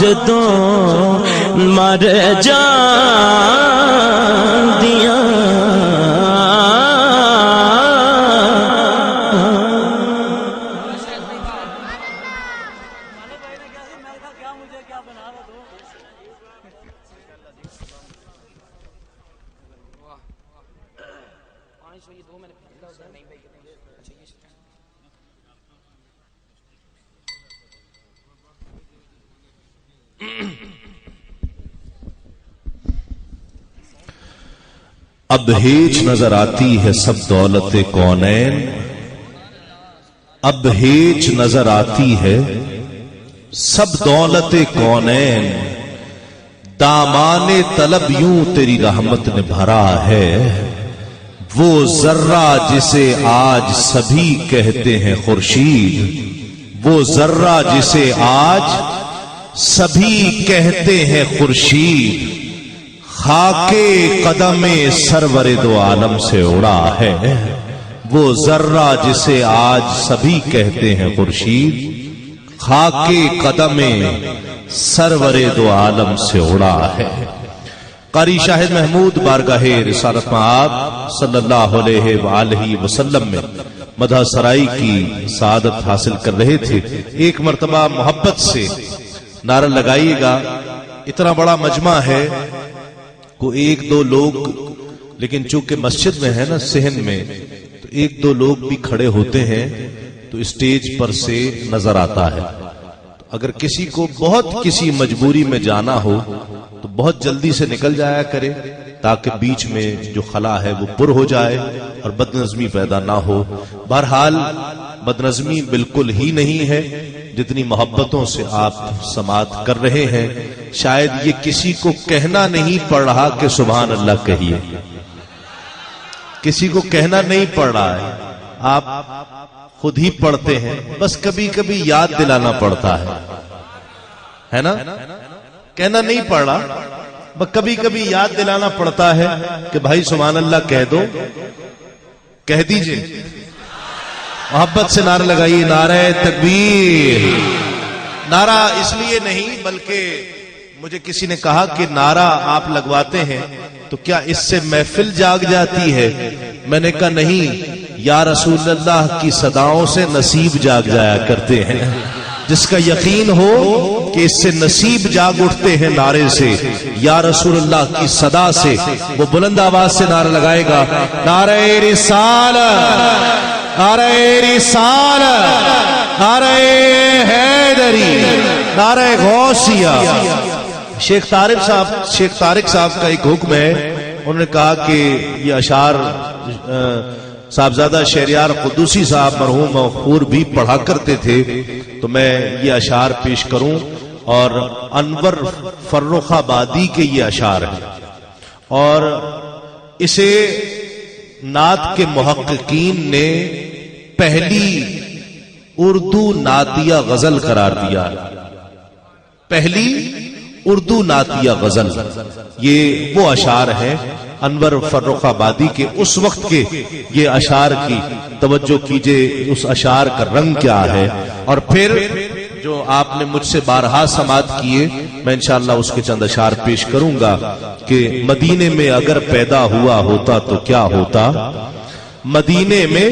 ساجدوں مر جان دیا اب ہیچ نظر آتی ہے سب دولت کونین، اب ہیچ نظر آتی ہے سب دولت کونین، دامان طلب یوں تیری رحمت نے بھرا ہے، وہ ذرہ جسے آج سبھی کہتے ہیں خورشید، وہ ذرہ جسے آج سبھی کہتے ہیں خورشید، خاک قدم سرور دو عالم سے اڑا ہے، وہ ذرہ جسے آج سبھی کہتے ہیں خورشید، خاک قدم سرور دو عالم سے اڑا ہے۔ قاری شاہد محمود بارگاہ رسالت مآب صلی اللہ علیہ وآلہ وسلم میں مدح سرائی کی سعادت حاصل کر رہے تھے۔ ایک مرتبہ محبت سے نعرہ لگائیے گا، اتنا بڑا مجمع ہے کو ایک دو لوگ، لیکن چونکہ مسجد میں ہے نا صحن میں، تو ایک دو لوگ بھی کھڑے ہوتے ہیں تو اسٹیج پر سے نظر آتا ہے۔ اگر کسی کو بہت کسی مجبوری میں جانا ہو تو بہت جلدی سے نکل جایا کرے تاکہ بیچ میں جو خلا ہے وہ پر ہو جائے اور بدنظمی پیدا نہ ہو۔ بہرحال بدنظمی بالکل ہی نہیں ہے، جتنی محبتوں سے آپ سماعت کر رہے ہیں، شاید یہ کسی کو کہنا نہیں پڑ رہا کہ سبحان اللہ کہیے، کسی کو کہنا نہیں پڑ رہا ہے، آپ خود ہی پڑھتے ہیں، بس کبھی کبھی یاد دلانا پڑتا ہے نا، کہنا نہیں پڑ رہا، بس کبھی کبھی یاد دلانا پڑتا ہے کہ بھائی سبحان اللہ کہہ دو، کہہ دیجئے۔ محبت سے نعرہ لگائیے، نعرہ تکبیر۔ نعرہ اس لیے نہیں بلکہ مجھے کسی نے کہا کہ نعرہ آپ لگواتے ہیں تو کیا اس سے محفل جاگ جاتی ہے؟ میں نے کہا نہیں، یا رسول اللہ کی صداؤں سے نصیب جاگ جایا کرتے ہیں۔ جس کا یقین ہو کہ اس سے نصیب جاگ اٹھتے ہیں نعرے سے، یا رسول اللہ کی صدا سے، وہ بلند آواز سے نعرہ لگائے گا، نعرہ رسالت، نعرہ رسالت، نعرہ حیدری، نعرہ غوثیہ۔ شیخ طارق صاحب کا ایک حکم ہے، انہوں نے کہا کہ یہ اشعار صاحبزادہ شہریار قدوسی صاحب مرحوم مغفور بھی پڑھا کرتے تھے، تو میں یہ اشعار پیش کروں، اور انور فرخ آبادی کے یہ اشعار ہیں، اور اسے نعت کے محققین نے پہلی اردو نعتیہ غزل قرار دیا، پہلی اردو نعتیہ غزل۔ یہ وہ اشعار ہیں انور فرخ آبادی کے، اس وقت کے یہ اشعار کی توجہ کیجئے، اس اشعار کا رنگ کیا ہے۔ اور پھر جو آپ نے مجھ سے بارہا سماعت کیے، میں انشاءاللہ اس کے چند اشعار پیش کروں گا کہ مدینے میں اگر پیدا ہوا ہوتا تو کیا ہوتا، مدینے میں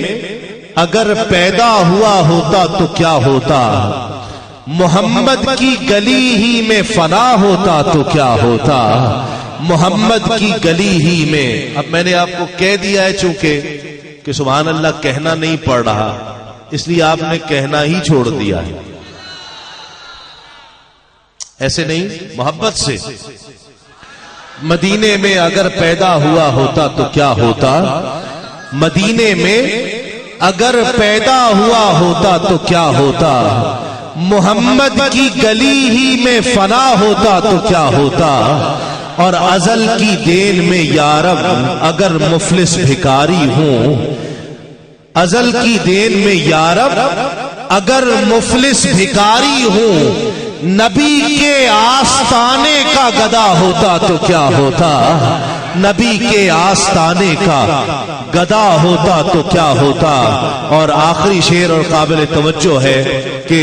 اگر پیدا ہوا ہوتا تو کیا ہوتا، محمد کی گلی ہی میں فنا ہوتا تو کیا ہوتا، محمد کی گلی ہی میں۔ اب میں نے آپ کو کہہ دیا ہے چونکہ کہ سبحان اللہ کہنا نہیں پڑ رہا، اس لیے آپ نے کہنا ہی چھوڑ دیا ہے، ایسے نہیں، محبت سے۔ مدینے میں اگر پیدا ہوا ہوتا تو کیا ہوتا، مدینے میں اگر پیدا ہوا ہوتا تو کیا ہوتا، محمد کی گلی ہی میں فنا ہوتا تو کیا ہوتا، اور ازل کی دین میں یارب اگر مفلس بھکاری ہوں، ازل کی دین میں یارب اگر مفلس بھکاری ہوں، نبی کے آستانے کا گدا ہوتا تو کیا ہوتا، نبی کے آستانے کا گدا ہوتا تو کیا ہوتا۔ اور آخری شعر اور قابل توجہ ہے کہ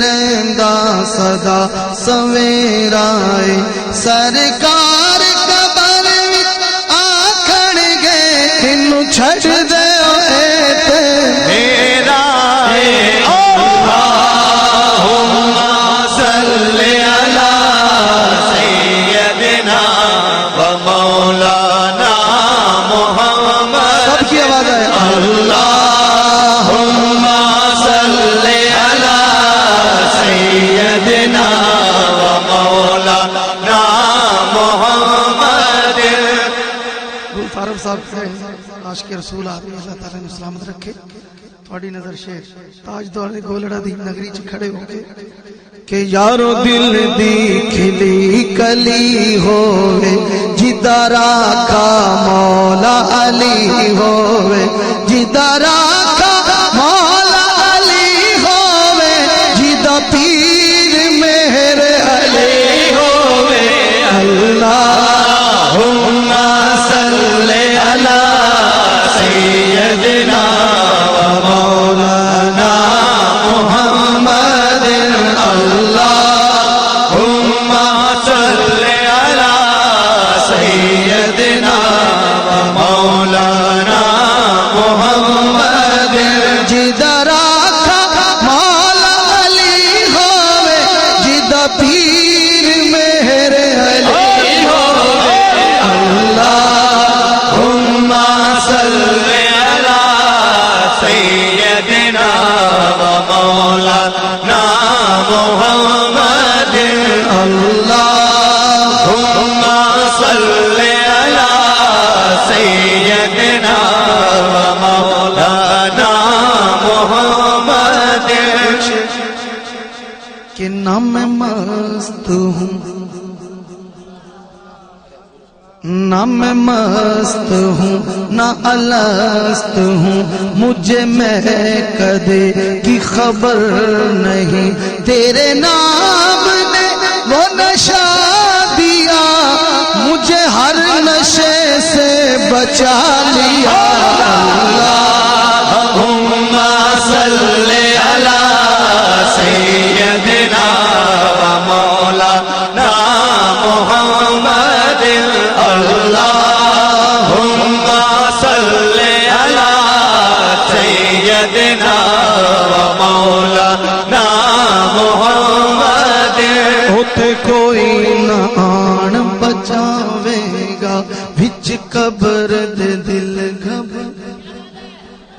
رہندا سدا سویرا اے سرکار قبر وچ آکھن گے اینو چھڈ دیو اے تے میرا ہے اللہم صلی علی سیدنا و مولانا محمد. سب کی آواز ہے اللہم صلی علی سیدنا و مولانا محمد. گل فاروق صاحب سے عاشق رسول آدمی اللہ تعالیٰ نے سلامت رکھے. تھوڑی نظر شیر تاج دور گولڑا دی نگری چ کھڑے ہو کے کہ یارو دل دی کھلی کلی ہووے جدا راکھا مولا علی ہووے جدا راکھا مولا علی ہووے جدا پیر مہر علی ہووے. اللہم صلی علی سیدنا و مولانا محمد. اللہم صلی علی سیدنا و مولانا محمد. جدا راکھا مولا علی ہووے جدا پیر مہر علی ہووے. اللہم صلی علی سیدنا و مولانا محمد. اللہم صلی علی سیدنا و مولانا محمد. کہ نہ میں مست ہوں نہ میں مست ہوں نہ الست ہوں مجھے میں کدے کی خبر نہیں تیرے نام نے وہ نشہ دیا مجھے ہر نشے سے بچا لیا. اللہم صلی علی سیدنا و مولانا محمد. اللہم صلی علی سیدنا و مولانا محمد. ہوتے کوئی نہ آن بچاوے گا وچ قبر دے دل گھب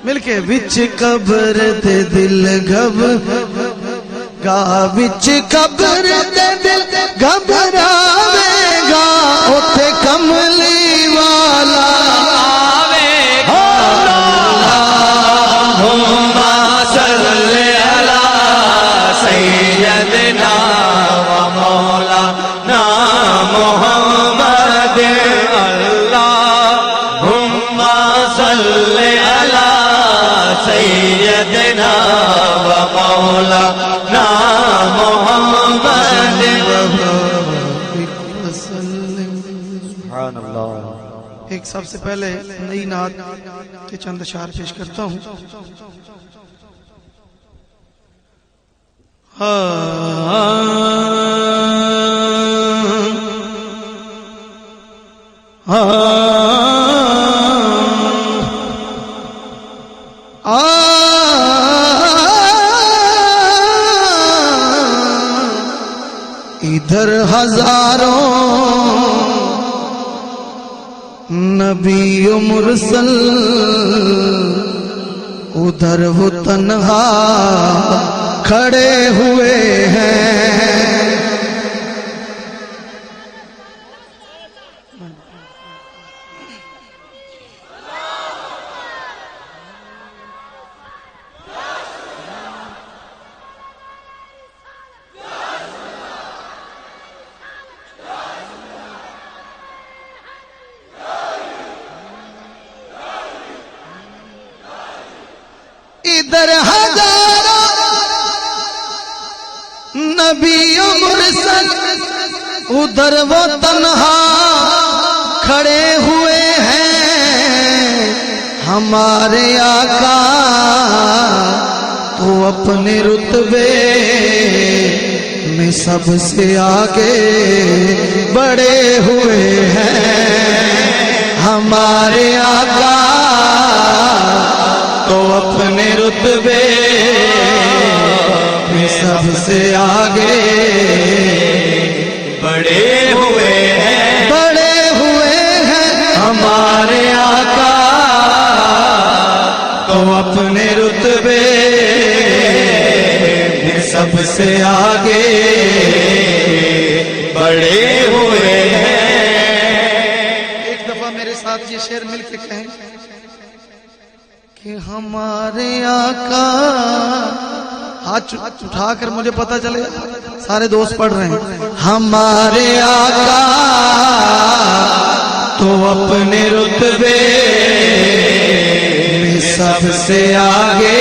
مل کے وچ قبر دے دل گھب گا وچ قبر دے دل گھبراوے گا اوتھے کملی والا آوے گا. اللہم صلی علی سیدنا و مولانا محمد. اللہم صلی علی سیدنا و مولانا محمد. ایک سب سے پہلے نئی نعت کے چند اشعار پیش کرتا ہوں. ادھر ہزاروں نبی و مرسل ادھر وہ تنہا کھڑے ہوئے ہیں. ادھر ہزاروں نبی و مرسل ادھر وہ تنہا کھڑے ہوئے ہیں. ہمارے آقا تو اپنے رتبے میں سب سے آگے بڑے ہوئے ہیں ہمارے آقا تو اپنے رتبے میں سب سے آگے بڑے ہوئے ہیں ہمارے آقا تو اپنے رتبے میں سب سے آگے بڑے ہوئے ہیں. ایک دفعہ میرے ساتھ یہ شعر مل کے کہیں کہ ہمارے آقا، ہاتھ اٹھا کر مجھے پتا چلے سارے دوست پڑھ رہے ہیں. ہمارے آقا تو اپنے رتبے میں سب سے آگے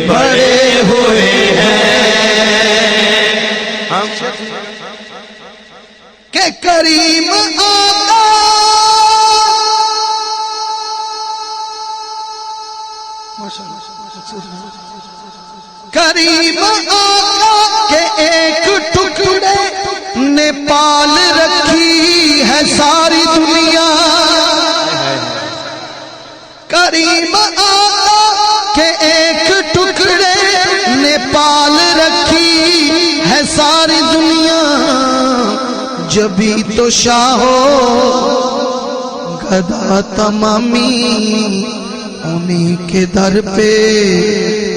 بڑے ہوئے ہیں کہ کریم آقا کریم آقا کے ایک ٹکڑے نے پال رکھی ہے ساری دنیا. کریم آقا کے ایک ٹکڑے نے پال رکھی ہے ساری دنیا. جبھی تو شاہو گدا تمامی انہی کے در پہ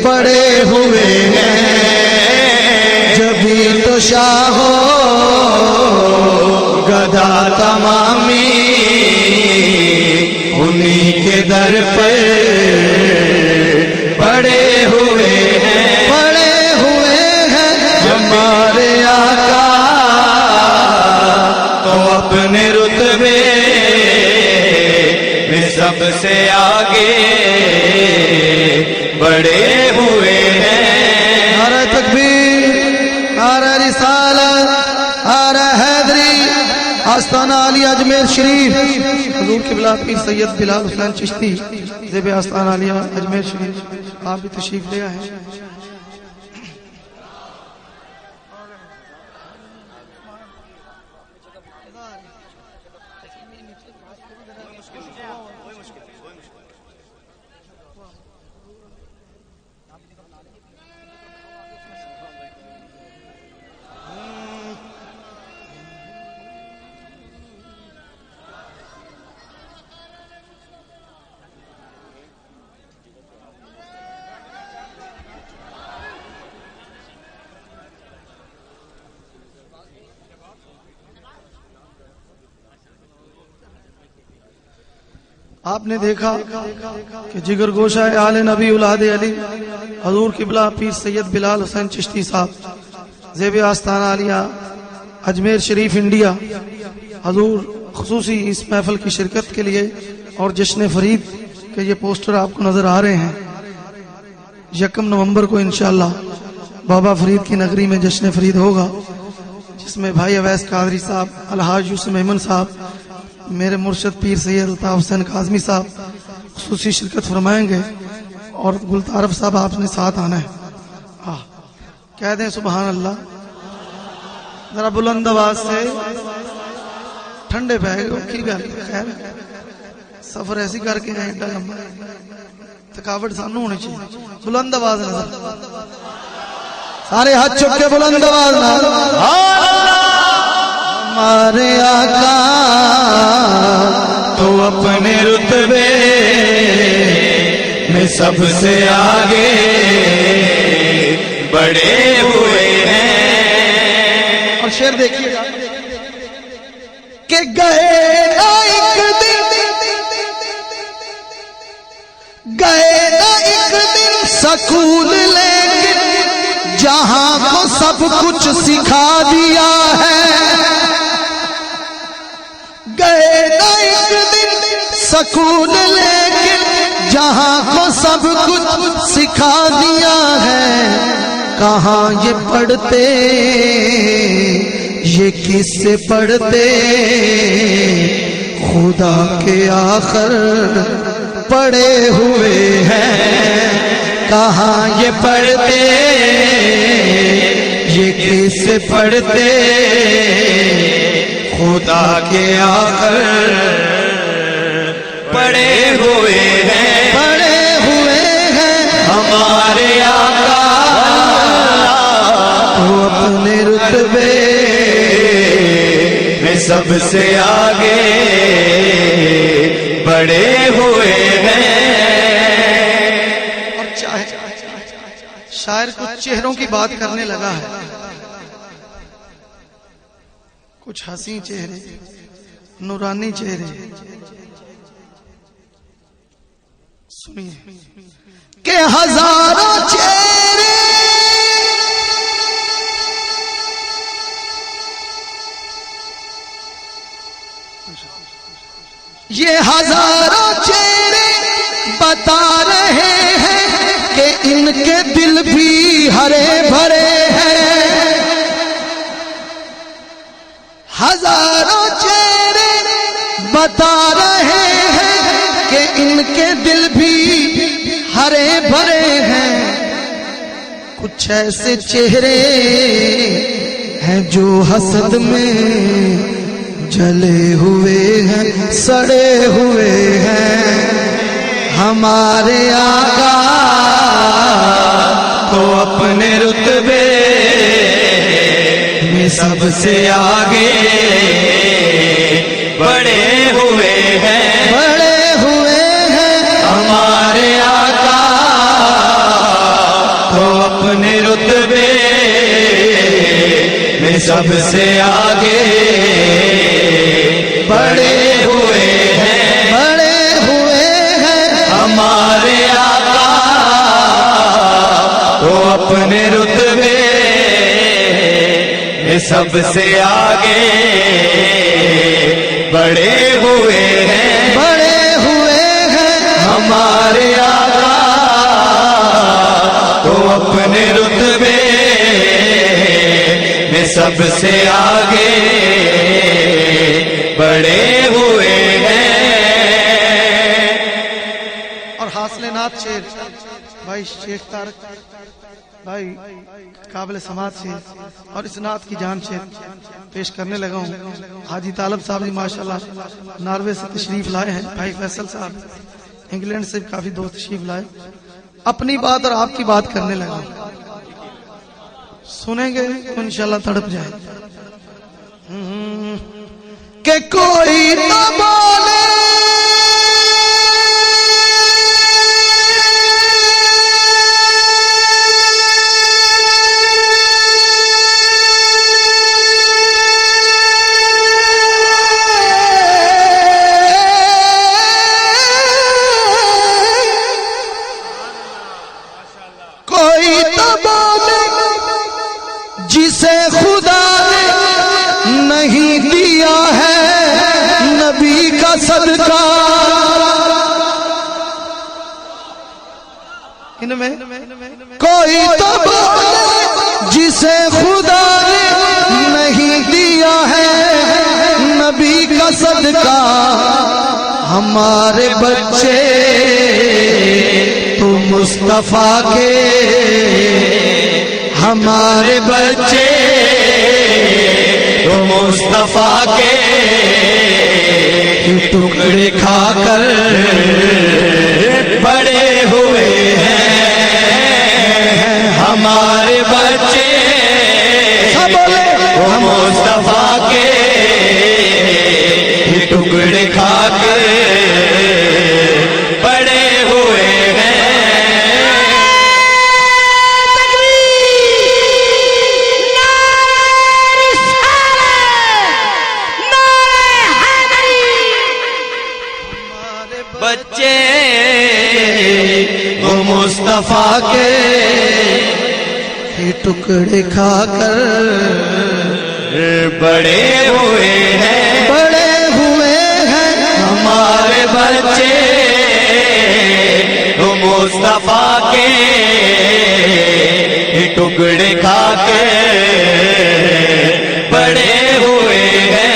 پڑے ہوئے ہیں. جبھی تو شاہو گدا تمامی انہی کے در پہ پڑے ہوئے ہیں ہمارے آقا تو اپنے رتبے میں سب سے آگے بڑے ہوئے ہیں. نعرہ تکبیر، نعرہ رسالت، نعرہ حیدری. آستانہ علی اجمیر شریف حضور قبلہ پیر سید بلال حسین چشتی زیب آستانہ علی اجمیر شریف آپ بھی تشریف لے آئے. آپ نے دیکھا کہ جگر گوشہ آل نبی اولاد علی حضور قبلہ پیر سید بلال حسین چشتی صاحب زیب آستانہ علیہ اجمیر شریف انڈیا حضور خصوصی اس محفل کی شرکت کے لیے اور جشن فرید کے یہ پوسٹر آپ کو نظر آ رہے ہیں. 1 نومبر کو انشاءاللہ بابا فرید کی نگری میں جشن فرید ہوگا جس میں بھائی اویس قادری صاحب، الحاج یوسف محمد صاحب، میرے مرشد پیر سید الطاف حسین کاظمی صاحب خصوصی شرکت فرمائیں گے اور گلطارف صاحب آپ نے ساتھ آنا ہے. کہہ دیں سبحان اللہ ذرا بلند آواز سے. ٹھنڈے پہ کی گل خیر سفر ایسی کر کے ہیں ایڈا لمبا تھکاوٹ سانو ہونی چاہیے. بلند آواز نظر سارے ہاتھ چک کے بلند آواز ہمارے آقا تو اپنے رتبے میں سب سے آگے بڑے ہوئے ہیں. اور شعر دیکھیے گا کہ گئے ایک دن سکول لے کے جہاں کو سب کچھ سکھا دیا ہے. گئے ایک دن سکول لے کے جہاں کو سب کچھ سکھا دیا ہے. کہاں یہ پڑھتے یہ کس سے پڑھتے خدا کے آخر پڑے ہوئے ہیں. کہاں یہ پڑھتے یہ کس پڑھتے خدا کے آخر پڑے ہوئے ہیں ہمارے آقا تو اپنے رتبے میں سب سے آگے بڑے ہوئے ہیں. اور شاعر کچھ چہروں کی بات کرنے لگا ہے. کچھ حسین چہرے، نورانی چہرے. سنیے کہ ہزاروں چہرے یہ ہزاروں چہرے بتا رہے ہیں کہ ان کے دل بھی ہرے بھرے ہیں. ہزاروں چہرے بتا رہے ہیں کہ ان کے دل بھی ہرے بھرے ہیں. کچھ ایسے چہرے ہیں جو حسد میں جلے ہوئے ہیں، سڑے ہوئے ہیں. ہمارے آقا تو اپنے رتبے میں سب سے آگے بڑے ہوئے ہیں، ہمارے آقا تو اپنے رتبے میں سب سے آگے بڑے ہوئے ہیں، ہمارے آقا تو اپنے رتبے میں سب سے آگے بڑے ہوئے ہیں، ہمارے آقا تو اپنے رتبے میں سب سے آگے بڑے ہوئے ہیں. اور حاصل نعت شیر بھائی شیخ طارق بھائی قابل سماعت سے اور اس نعت کی جان شیر پیش کرنے لگا ہوں. حاجی طالب صاحب بھی ماشاءاللہ ناروے سے تشریف لائے ہیں. بھائی فیصل صاحب انگلینڈ سے کافی دوست تشریف لائے. اپنی بات اور آپ کی بات کرنے لگا ہوں. سنیں گے تو انشاءاللہ تڑپ جائے کہ کوئی تو بولے کوئی تو بولے جسے خدا نے نہیں دیا ہے نبی کا صدقہ. ان میں کوئی تو بولے جسے خدا نے نہیں دیا ہے نبی کا صدقہ. ہمارے بچے تو مصطفیٰ کے، ہمارے بچے تو مصطفیٰ کے ٹکڑے کھا کر بڑے ہوئے ہیں، ہمارے بچے تو مصطفیٰ کے ٹکڑے کھا کر بڑے ہوئے ہیں. بچے وہ مصطفیٰ کے ٹکڑے کھا کر بڑے ہوئے ہیں، ہمارے بچے وہ مصطفیٰ کے ٹکڑے کھا کے بڑے ہوئے ہیں.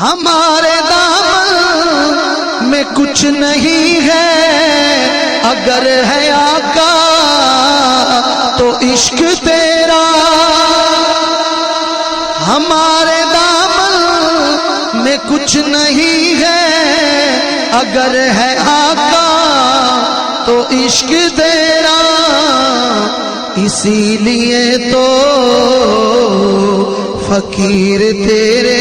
ہمارے دامن میں کچھ نہیں ہے اگر ہے آقا تو عشق تیرا ہمارے دامن میں کچھ نہیں ہے اگر ہے آقا تو عشق تیرا اسی لیے تو فقیر تیرے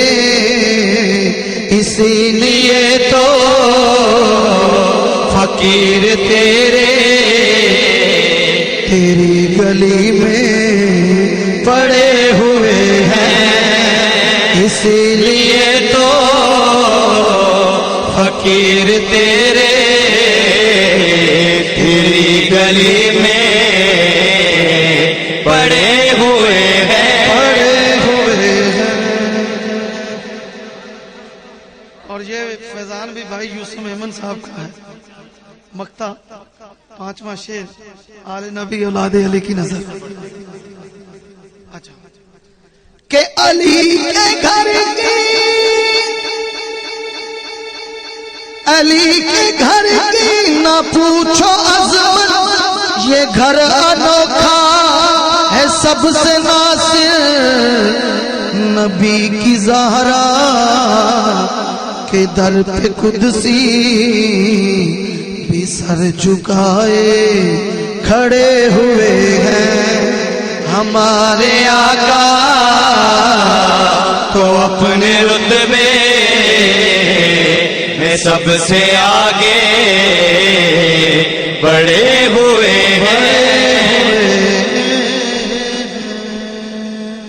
اسی لیے تو فقیر تیرے تیری گلی میں پڑے ہوئے ہیں اسی لیے تو فقیر تیرے تیری گلی میں پڑے ہوئے ہیں اور یہ فیضان بھی بھائی یوسف احمد صاحب کا ہے مکتا 5واں شعر آل نبی اولاد علی کی نظر اچھا کہ علی کے گھر کی علی کے گھر کی نہ پوچھو عظمت یہ گھر انوکھا ہے سب سے ناصر نبی کی زہرا کے در پہ قدسی بھی سر جھکائے کھڑے ہوئے ہیں ہمارے آقا تو اپنے رتبے میں سب سے آگے بڑے ہوئے ہیں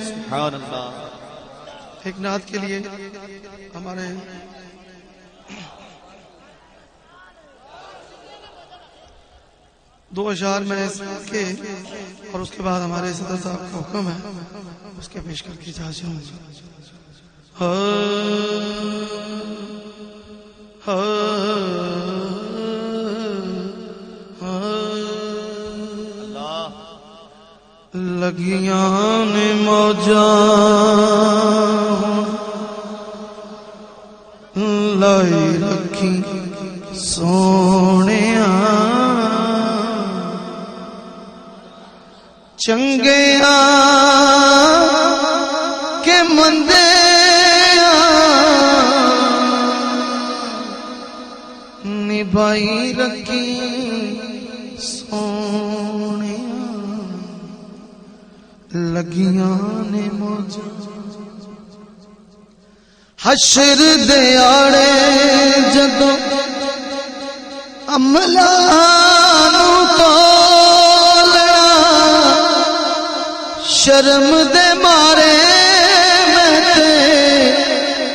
سبحان اللہ ایک نعت کے لیے ہمارے دو اشعار میں کے اور اس کے بعد ہمارے صدر صاحب کا حکم ہے اس کے پیش کر کے اجازت ہوں لگیاں نے موجاں لائی رکھی سونیاں چنگیاں کے مندیاں نبھائی رکھی سونیاں لگیاں نے موجاں حشر دیاڑے جدوں عملہ نو تولنا شرم دے مارے میں تے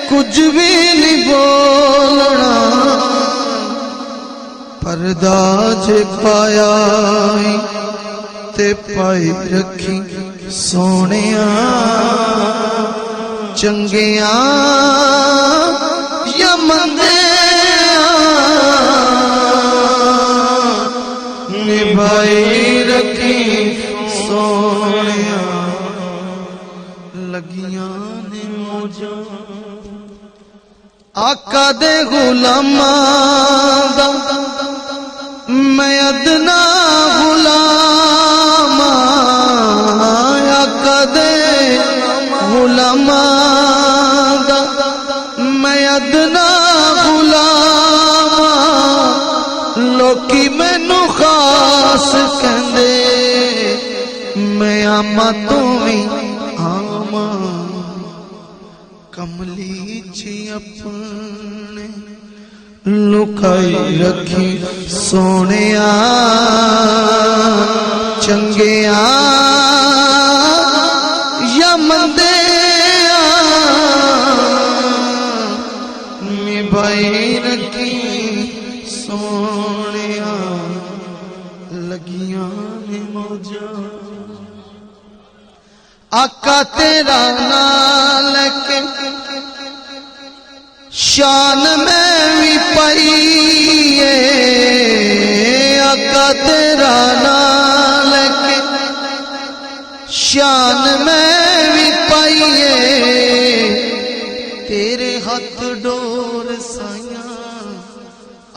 کچھ بھی نہیں بولنا پردہ جے پایا تے پائی رکھی سونیاں چنگیاں یا مندیاں نبھائی رکھی سونیاں لگیاں نے موجاں آقا دے غلاماں دا میں ادنا غلام آقا دے غلاماں دا میں ادنا غلام لوکی مینوں خاص کہندے میں آما تو بھی آما کملی چی اپنے لکائی رکھی سونیاں چنگیاں یا مندیاں نبھائی رکھی سونیاں لگیاں نے موجاں آقا تیرا نام لے کے شان میں بھی پائیے آقا تیرا نام لے کے شان میں بھی پائیے تیرے ہاتھ ڈور سائیاں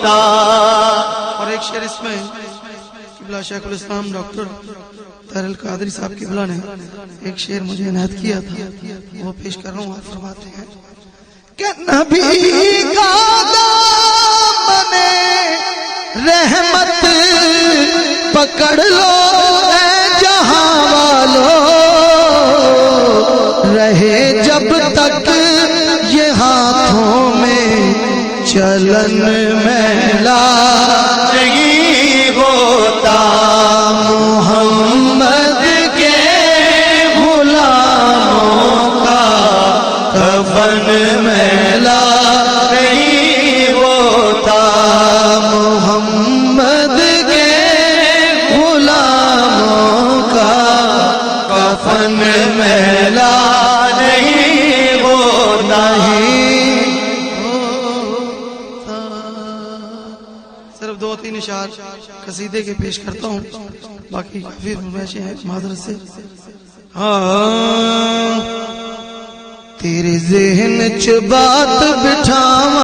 ہوتا. اور ایک شعر اس میں قبلہ شیخ الاسلام ڈاکٹر طاہر القادری صاحب قبلہ نے ایک شعر مجھے عنایت کیا تھا، وہ پیش کر رہا ہوں. آپ فرماتے ہیں کہ نبی کا دامن رحمت پکڑ لو اے جہاں والو، رہے جب تک یہ ہاتھوں میں چلن میلا نہیں ہوتا. محمد کے غلاموں کا کفن میلا نہیں ہوتا. محمد کے غلاموں کا کفن میلا نہیں ہوتا. صرف 2-3 اشعار قصیدے کے پیش کرتا ہوں، باقی کافی فرمائشیں ہیں معذرت سے. ہاں تیرے ذہن چ بات بٹھا